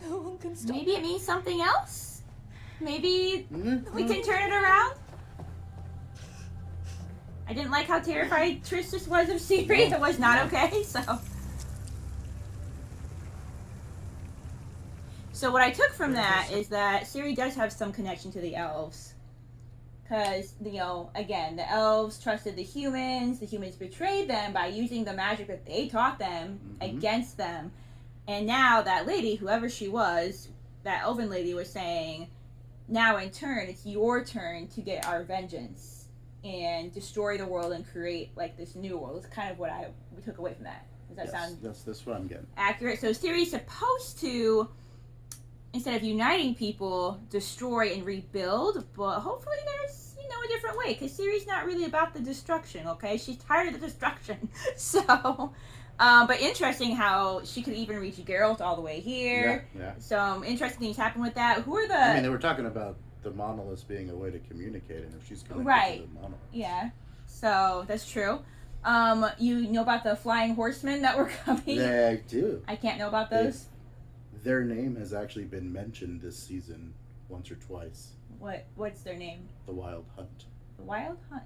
[SPEAKER 15] No one can stop.
[SPEAKER 1] Maybe it means something else? Maybe we can turn it around? I didn't like how terrified Trish just was of Siri. It was not okay, So what I took from that is that Siri does have some connection to the elves. Because, you know, again, the elves trusted the humans betrayed them by using the magic that they taught them against them. And now that lady, whoever she was, that elven lady was saying, now in turn, it's your turn to get our vengeance and destroy the world and create like this new world. It's kind of what I took away from that. Does that sound
[SPEAKER 2] that's what I'm getting.
[SPEAKER 1] Accurate? So Siri's supposed to, instead of uniting people, destroy and rebuild, but hopefully there's, you know, a different way, because Siri's not really about the destruction, okay? She's tired of the destruction. So, but interesting how she could even reach Geralt all the way here.
[SPEAKER 2] Yeah.
[SPEAKER 1] Some interesting things happen with that. Who are the...
[SPEAKER 2] I mean, they were talking about the monoliths being a way to communicate, and if she's connected to the monolith.
[SPEAKER 1] Yeah, so that's true. You know about the flying horsemen that were coming?
[SPEAKER 2] Yeah, I do.
[SPEAKER 1] I can't know about those.
[SPEAKER 2] Their name has actually been mentioned this season once or twice.
[SPEAKER 1] What's their name?
[SPEAKER 2] The Wild Hunt.
[SPEAKER 1] The Wild Hunt.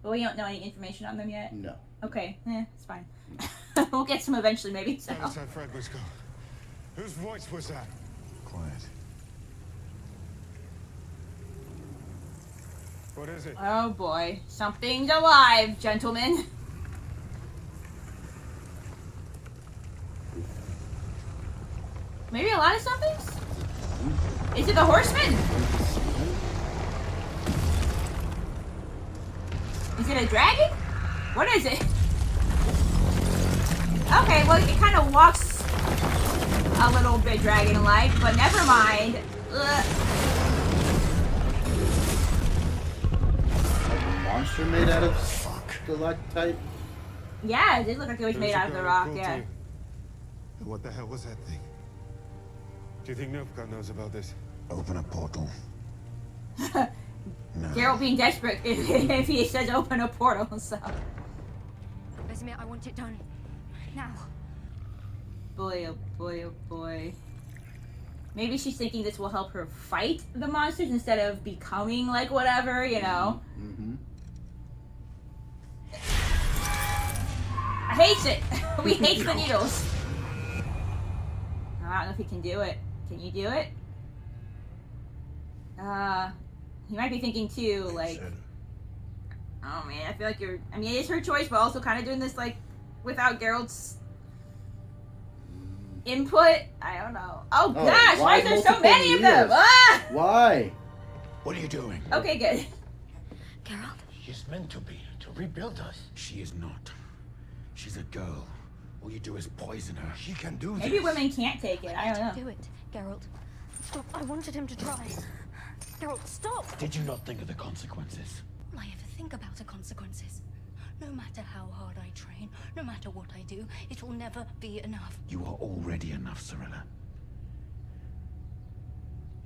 [SPEAKER 1] But we don't know any information on them yet?
[SPEAKER 2] No.
[SPEAKER 1] Okay, it's fine. We'll get some eventually, maybe. So.
[SPEAKER 7] That's how fragments go. Whose voice was that?
[SPEAKER 5] Quiet.
[SPEAKER 7] What is it?
[SPEAKER 1] Oh boy. Something's alive, gentlemen. Maybe a lot of somethings? Is it the horseman? Is it a dragon? What is it? Okay, well, it kind of walks a little bit dragon-like, but never mind.
[SPEAKER 2] A monster made out of stalactite?
[SPEAKER 1] Yeah, it did look like it was made out of the rock, yeah.
[SPEAKER 7] And what the hell was that thing? Do you think Nilfgaard knows about this?
[SPEAKER 5] Open a portal. No.
[SPEAKER 1] Geralt being desperate if he says open a portal, so.
[SPEAKER 3] Vesemir, I want it done. Now.
[SPEAKER 1] Boy, oh boy, oh boy. Maybe she's thinking this will help her fight the monsters instead of becoming like whatever, you know? I hate it! We hate the needles. I don't know if he can do it. Can you do it? He might be thinking too, like, oh man, I feel like you're, I mean, it is her choice, but also kind of doing this, like, without Geralt's input. I don't know. Oh gosh, why is there so many of them? Ah!
[SPEAKER 2] Why?
[SPEAKER 5] What are you doing?
[SPEAKER 1] Okay, good.
[SPEAKER 3] Geralt?
[SPEAKER 5] She's meant to be, to rebuild us. She is not. She's a girl. All you do is poison her. She can do this.
[SPEAKER 1] Maybe women can't take it. I don't know.
[SPEAKER 3] Do it, Geralt. Stop. I wanted him to try. Geralt, stop!
[SPEAKER 5] Did you not think of the consequences?
[SPEAKER 3] Will I ever think about the consequences? No matter how hard I train, no matter what I do, it will never be enough.
[SPEAKER 5] You are already enough, Cirilla.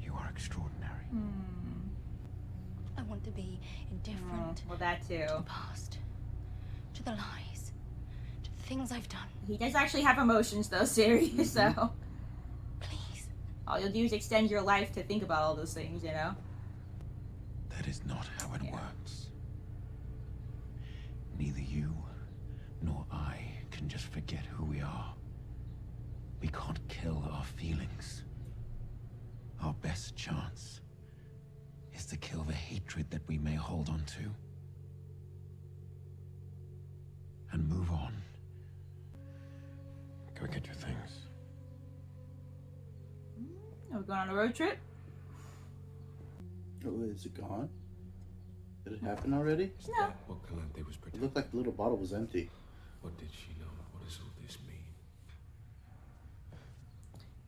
[SPEAKER 5] You are extraordinary.
[SPEAKER 3] I want to be indifferent.
[SPEAKER 1] Well, that too.
[SPEAKER 3] To the past. To the lies. To the things I've done.
[SPEAKER 1] He does actually have emotions, though, Siri, so.
[SPEAKER 3] Please.
[SPEAKER 1] All you'll do is extend your life to think about all those things, you know?
[SPEAKER 5] That is not how it works. Neither you nor I can just forget who we are. We can't kill our feelings. Our best chance is to kill the hatred that we may hold on to. And move on.
[SPEAKER 7] Go get your things.
[SPEAKER 1] Are we going on a road trip?
[SPEAKER 2] Oh, is it gone? Did it happen already?
[SPEAKER 1] No.
[SPEAKER 7] What Calante was
[SPEAKER 2] It
[SPEAKER 7] protecting?
[SPEAKER 2] looked like the little bottle was empty.
[SPEAKER 7] What did she know? What does all this mean?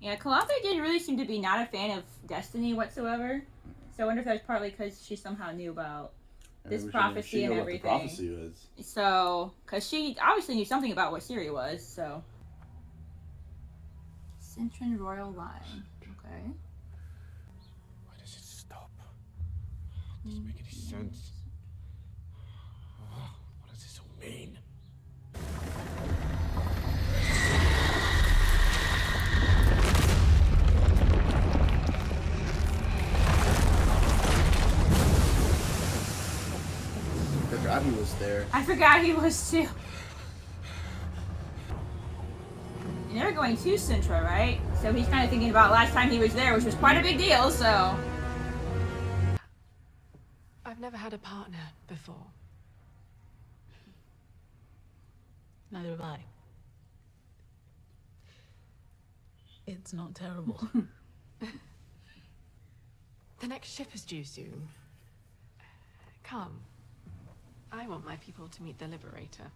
[SPEAKER 1] Yeah, Calante didn't really seem to be not a fan of Destiny whatsoever. So I wonder if that's partly because she somehow knew about this prophecy and everything.
[SPEAKER 2] What the prophecy was.
[SPEAKER 1] So, because she obviously knew something about what Ciri was, so. Cintran Royal Line. Okay.
[SPEAKER 7] Why does it stop? Doesn't make any sense. What does this all mean?
[SPEAKER 2] I forgot he was there.
[SPEAKER 1] I forgot he was too. And they're going to Sintra, right? So he's kind of thinking about last time he was there, which was quite a big deal, so.
[SPEAKER 15] I've never had a partner before. Neither have I. It's not terrible. The next ship is due soon. Come. I want my people to meet the Liberator.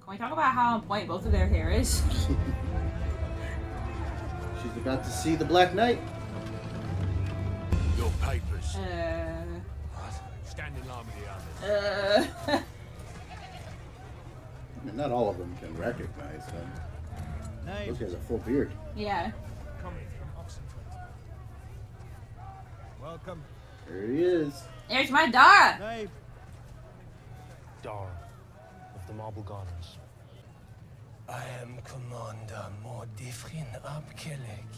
[SPEAKER 1] Can we talk about how on point both of their hair is?
[SPEAKER 2] She's about to see the Black Knight.
[SPEAKER 9] Your papers.
[SPEAKER 2] What?
[SPEAKER 9] Stand in line with the others.
[SPEAKER 2] I mean, not all of them can recognize him. Those guys have full beard.
[SPEAKER 1] Yeah.
[SPEAKER 9] Coming from Oxenford. Welcome.
[SPEAKER 2] There he is.
[SPEAKER 1] There's my Dara.
[SPEAKER 9] Name.
[SPEAKER 16] Dara of the Marble Gardens.
[SPEAKER 9] I am Commander Mordifrin Abkelek.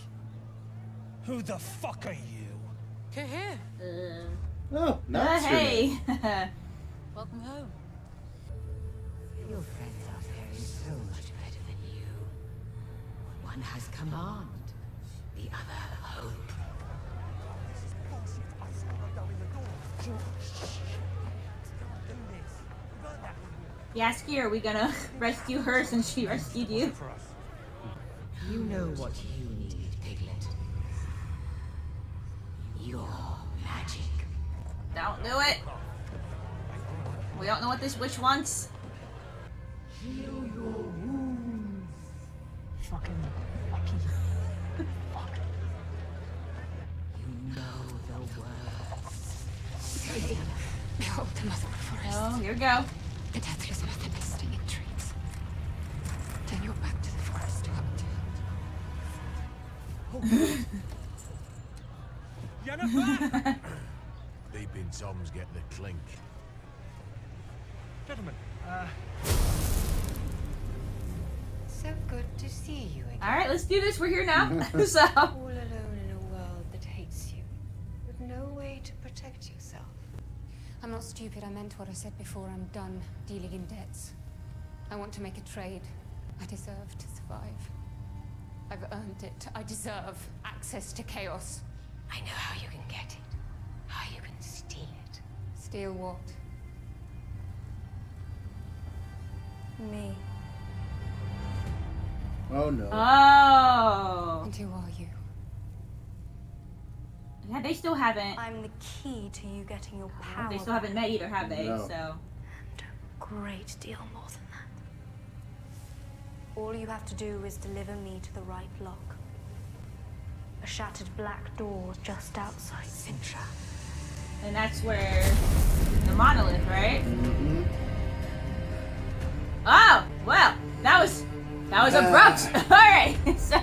[SPEAKER 9] Who the fuck are you?
[SPEAKER 15] Get here.
[SPEAKER 2] Oh, nice.
[SPEAKER 1] Hey.
[SPEAKER 15] Welcome home.
[SPEAKER 17] Your friends out there is so much better than you. One has command, the other hope.
[SPEAKER 1] Yeah, Ski, are we gonna rescue her since she rescued you?
[SPEAKER 17] You know what you need, Piglet. Your magic.
[SPEAKER 1] Don't do it. We don't know what this witch wants.
[SPEAKER 17] Heal your wounds.
[SPEAKER 15] Fucking lucky. Fuck.
[SPEAKER 17] You know the words.
[SPEAKER 3] Behold the mother of forest.
[SPEAKER 1] Oh, here we go.
[SPEAKER 3] The deathless mother nesting in trees. Then you're back to the forest to hunt.
[SPEAKER 9] Jennifer! Beeping Toms get the clink.
[SPEAKER 16] Gentlemen,
[SPEAKER 3] So good to see you again.
[SPEAKER 1] Alright, let's do this. We're here now. So.
[SPEAKER 3] All alone in a world that hates you, with no way to protect yourself. I'm not stupid. I meant what I said before. I'm done dealing in debts. I want to make a trade. I deserve to survive. I've earned it. I deserve access to chaos.
[SPEAKER 17] I know how you can get it. How you can steal it.
[SPEAKER 3] Steal what?
[SPEAKER 10] Me.
[SPEAKER 2] Oh no.
[SPEAKER 1] Oh.
[SPEAKER 3] And who are you?
[SPEAKER 1] Yeah, they still haven't.
[SPEAKER 10] I'm the key to you getting your power.
[SPEAKER 1] They still haven't met either, have they?
[SPEAKER 2] No.
[SPEAKER 1] So.
[SPEAKER 10] And a great deal more than that. All you have to do is deliver me to the right lock. A shattered black door just outside Sintra.
[SPEAKER 1] And that's where the monolith, right?
[SPEAKER 2] Mm-hmm.
[SPEAKER 1] Oh, well, that was abrupt. All right. So,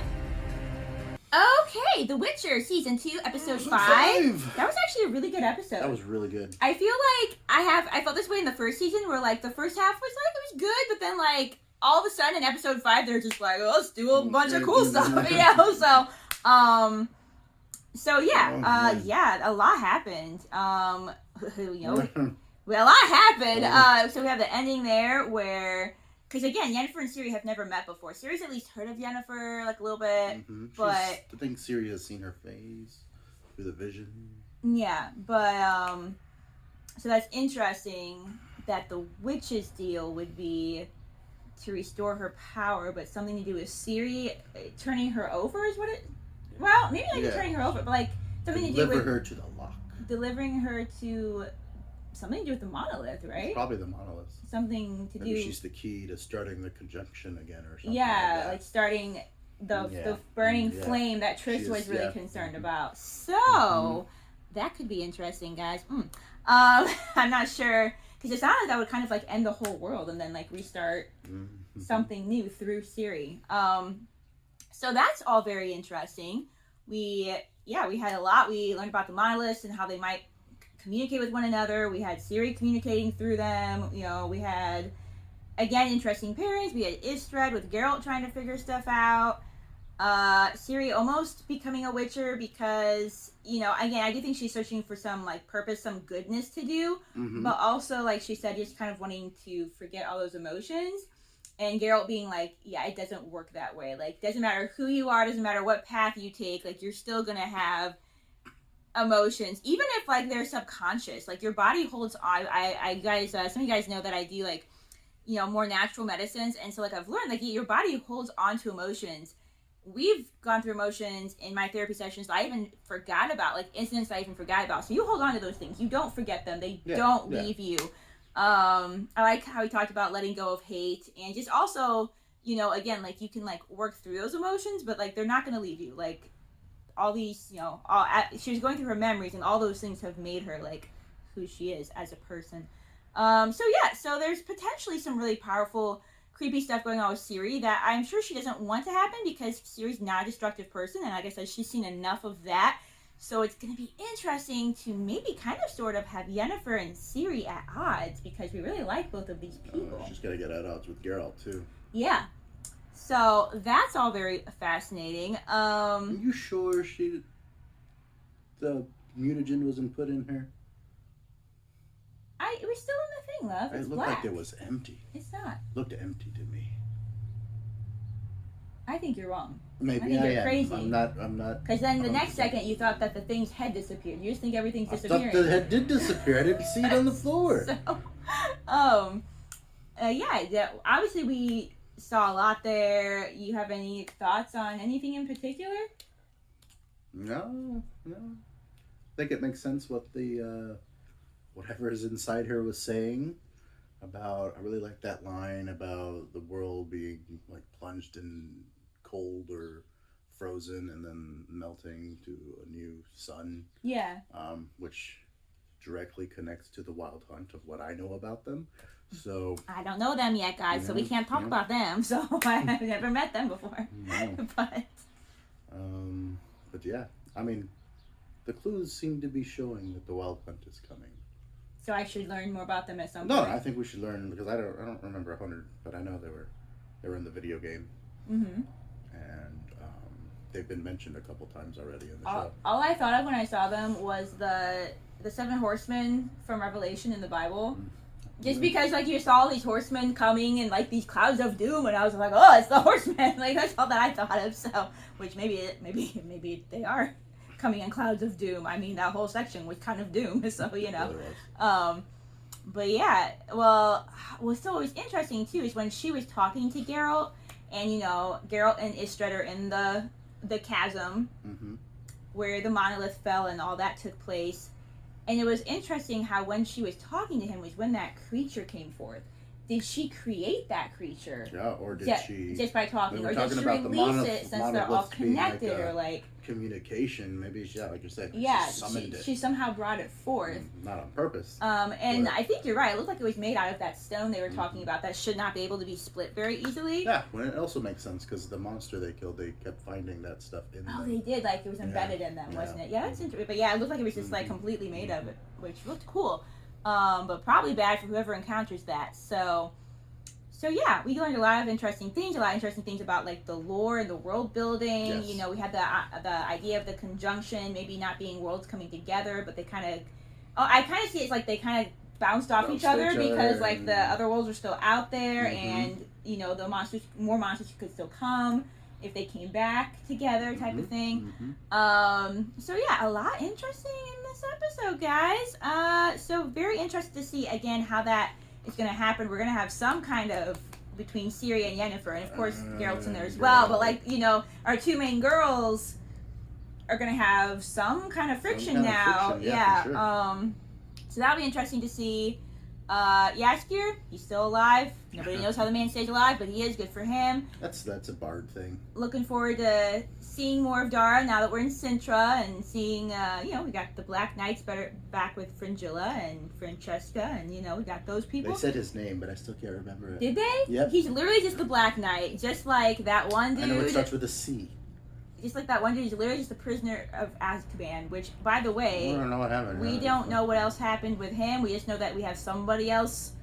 [SPEAKER 1] okay, The Witcher season 2, episode 5. That was actually a really good episode.
[SPEAKER 2] That was really good.
[SPEAKER 1] I feel like I felt this way in the first season, where like the first half was like it was good, but then like all of a sudden in episode 5 they're just like, oh, let's do a bunch of cool stuff, you know. So yeah, a lot happened. You know, well, a lot happened. So we have the ending there where, because again, Yennefer and Ciri have never met before. Ciri's at least heard of Yennefer like a little bit,
[SPEAKER 2] Mm-hmm.
[SPEAKER 1] but
[SPEAKER 2] I think Ciri has seen her face through the vision.
[SPEAKER 1] yeah, but so that's interesting that the witch's deal would be to restore her power, but something to do with Ciri turning her over is what it. Well, maybe not even turning her over, but like something to do with
[SPEAKER 2] deliver her to the lock.
[SPEAKER 1] Delivering her to something to do with the monolith, right?
[SPEAKER 2] It's probably the monolith.
[SPEAKER 1] Something to
[SPEAKER 2] Maybe
[SPEAKER 1] do.
[SPEAKER 2] she's the key to starting the conjunction again, or something.
[SPEAKER 1] Yeah,
[SPEAKER 2] like
[SPEAKER 1] starting the burning flame that Trish was really concerned about. So that could be interesting, guys. I'm not sure because it sounded like that would kind of like end the whole world and then like restart something new through Ciri. So that's all very interesting. We had a lot. We learned about the monoliths and how they might communicate with one another. We had Ciri communicating through them. You know, we had again interesting pairings. We had Istred with Geralt trying to figure stuff out. Ciri almost becoming a Witcher because, you know, again, I do think she's searching for some like purpose, some goodness to do, but also like she said, just kind of wanting to forget all those emotions. And Geralt being like, yeah, it doesn't work that way. Like, doesn't matter who you are, doesn't matter what path you take, like, you're still gonna have emotions, even if, like, they're subconscious. Like, your body holds on. I guys, some of you guys know that I do, like, you know, more natural medicines. And so, like, I've learned, like, your body holds on to emotions. We've gone through emotions in my therapy sessions that I even forgot about, like, incidents I even forgot about. So you hold on to those things. You don't forget them. They don't leave you. I like how he talked about letting go of hate and just also, you know, again, like you can like work through those emotions, but like they're not going to leave you. Like all these, you know, she was going through her memories and all those things have made her like who she is as a person. So there's potentially some really powerful, creepy stuff going on with Ciri that I'm sure she doesn't want to happen because Ciri's not a destructive person. And like I said, she's seen enough of that. So it's going to be interesting to maybe kind of sort of have Yennefer and Ciri at odds because we really like both of these people.
[SPEAKER 2] She's going to get at odds with Geralt too.
[SPEAKER 1] Yeah. So that's all very fascinating.
[SPEAKER 2] Are you sure the mutagen wasn't put in her?
[SPEAKER 1] It was still in the thing, love. It's
[SPEAKER 2] It looked
[SPEAKER 1] black.
[SPEAKER 2] like it was empty.
[SPEAKER 1] It's not.
[SPEAKER 2] Looked empty to me.
[SPEAKER 1] I think you're wrong.
[SPEAKER 2] Maybe
[SPEAKER 1] I think you're
[SPEAKER 2] am.
[SPEAKER 1] crazy.
[SPEAKER 2] I'm not.
[SPEAKER 1] Because then the next second you thought that the thing's head disappeared. You just think everything's disappearing.
[SPEAKER 2] I thought the head did disappear. I didn't see it on the floor.
[SPEAKER 1] Obviously we saw a lot there. You have any thoughts on anything in particular?
[SPEAKER 2] No. I think it makes sense what the whatever is inside her was saying about. I really like that line about the world being like plunged in cold or frozen and then melting to a new sun.
[SPEAKER 1] Yeah.
[SPEAKER 2] Which directly connects to the Wild Hunt of what I know about them. So
[SPEAKER 1] I don't know them yet, guys, so we can't talk about them. So I've never met them before.
[SPEAKER 2] No. But yeah, I mean, the clues seem to be showing that the Wild Hunt is coming.
[SPEAKER 1] So I should learn more about them at some
[SPEAKER 2] No,
[SPEAKER 1] point.
[SPEAKER 2] I think we should learn because I don't remember 100, but I know they were in the video game.
[SPEAKER 1] Mm-hmm.
[SPEAKER 2] And they've been mentioned a couple times already in the show.
[SPEAKER 1] All I thought of when I saw them was the 7 horsemen from Revelation in the Bible. Just because, like, you saw all these horsemen coming and, like, these clouds of doom, and I was like, oh, it's the horsemen. Like, that's all that I thought of. So, which maybe they are coming in clouds of doom. I mean, that whole section was kind of doom. So, you know. But yeah, well, what's still always interesting, too, is when she was talking to Geralt, and, you know, Geralt and Istred are in the chasm where the monolith fell and all that took place. And it was interesting how when she was talking to him was when that creature came forth. Did she create that creature?
[SPEAKER 2] Yeah, or did she...
[SPEAKER 1] Just by talking. Or
[SPEAKER 2] did
[SPEAKER 1] she release it since they're all connected or like...
[SPEAKER 2] communication, maybe she, like you said,
[SPEAKER 1] yeah,
[SPEAKER 2] she summoned it.
[SPEAKER 1] She somehow brought it forth.
[SPEAKER 2] Not on purpose.
[SPEAKER 1] And I think you're right. It looked like it was made out of that stone they were talking about that should not be able to be split very easily.
[SPEAKER 2] Yeah, well, it also makes sense because the monster they killed, they kept finding that stuff in them.
[SPEAKER 1] Oh, they did. Like, it was embedded in them, wasn't it? Yeah, that's interesting. But yeah, it looked like it was just, like, completely made of it, which looked cool. But probably bad for whoever encounters that. So yeah, we learned a lot of interesting things about like the lore and the world building. Yes. You know, we had the idea of the conjunction, maybe not being worlds coming together, but they kind of, I kind of see it's like they kind of bounced off each other because like the other worlds are still out there, and you know the more monsters could still come if they came back together, type of thing. So yeah, a lot interesting in this episode, guys. So very interested to see again how that is going to happen. We're going to have some kind of between Ciri and Yennefer, and of course Geralt's in there as well. But like, you know, our two main girls are gonna have some kind of friction now.
[SPEAKER 2] Yeah. For sure.
[SPEAKER 1] So that'll be interesting to see. Yaskir, he's still alive. Nobody knows how the man stays alive, but he is. Good for him.
[SPEAKER 2] That's a Bard thing.
[SPEAKER 1] Looking forward to seeing more of Dara now that we're in Sintra, and seeing, you know, we got the Black Knights back with Fringilla and Francesca, and, you know, we got those people.
[SPEAKER 2] They said his name, but I still can't remember it.
[SPEAKER 1] Did they?
[SPEAKER 2] Yep.
[SPEAKER 1] He's literally just the Black Knight, just like that one dude.
[SPEAKER 2] I know it starts with a C.
[SPEAKER 1] Just like that one dude, he's literally just a prisoner of Azkaban, which, by the way,
[SPEAKER 2] I don't know what happened.
[SPEAKER 1] We don't know what else happened with him. We just know that we have somebody else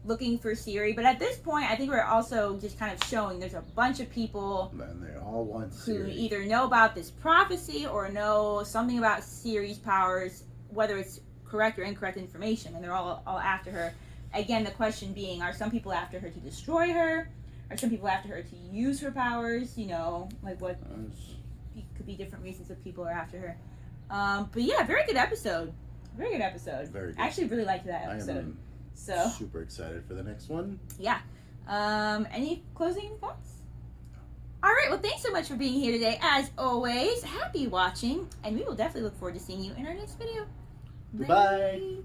[SPEAKER 1] looking for Ciri. But at this point, I think we're also just kind of showing there's a bunch of people
[SPEAKER 2] and they all want
[SPEAKER 1] who
[SPEAKER 2] Ciri.
[SPEAKER 1] either know about this prophecy or know something about Ciri's powers, whether it's correct or incorrect information, and they're all after her. Again, the question being, are some people after her to destroy her? Are some people after her to use her powers? You know, like what... could be different reasons that people are after her. But yeah, very good episode. Very good episode.
[SPEAKER 2] Very good.
[SPEAKER 1] I actually really liked that episode.
[SPEAKER 2] I am super excited for the next one.
[SPEAKER 1] Yeah. Any closing thoughts? All right. Well, thanks so much for being here today. As always, happy watching, and we will definitely look forward to seeing you in our next video.
[SPEAKER 2] Bye.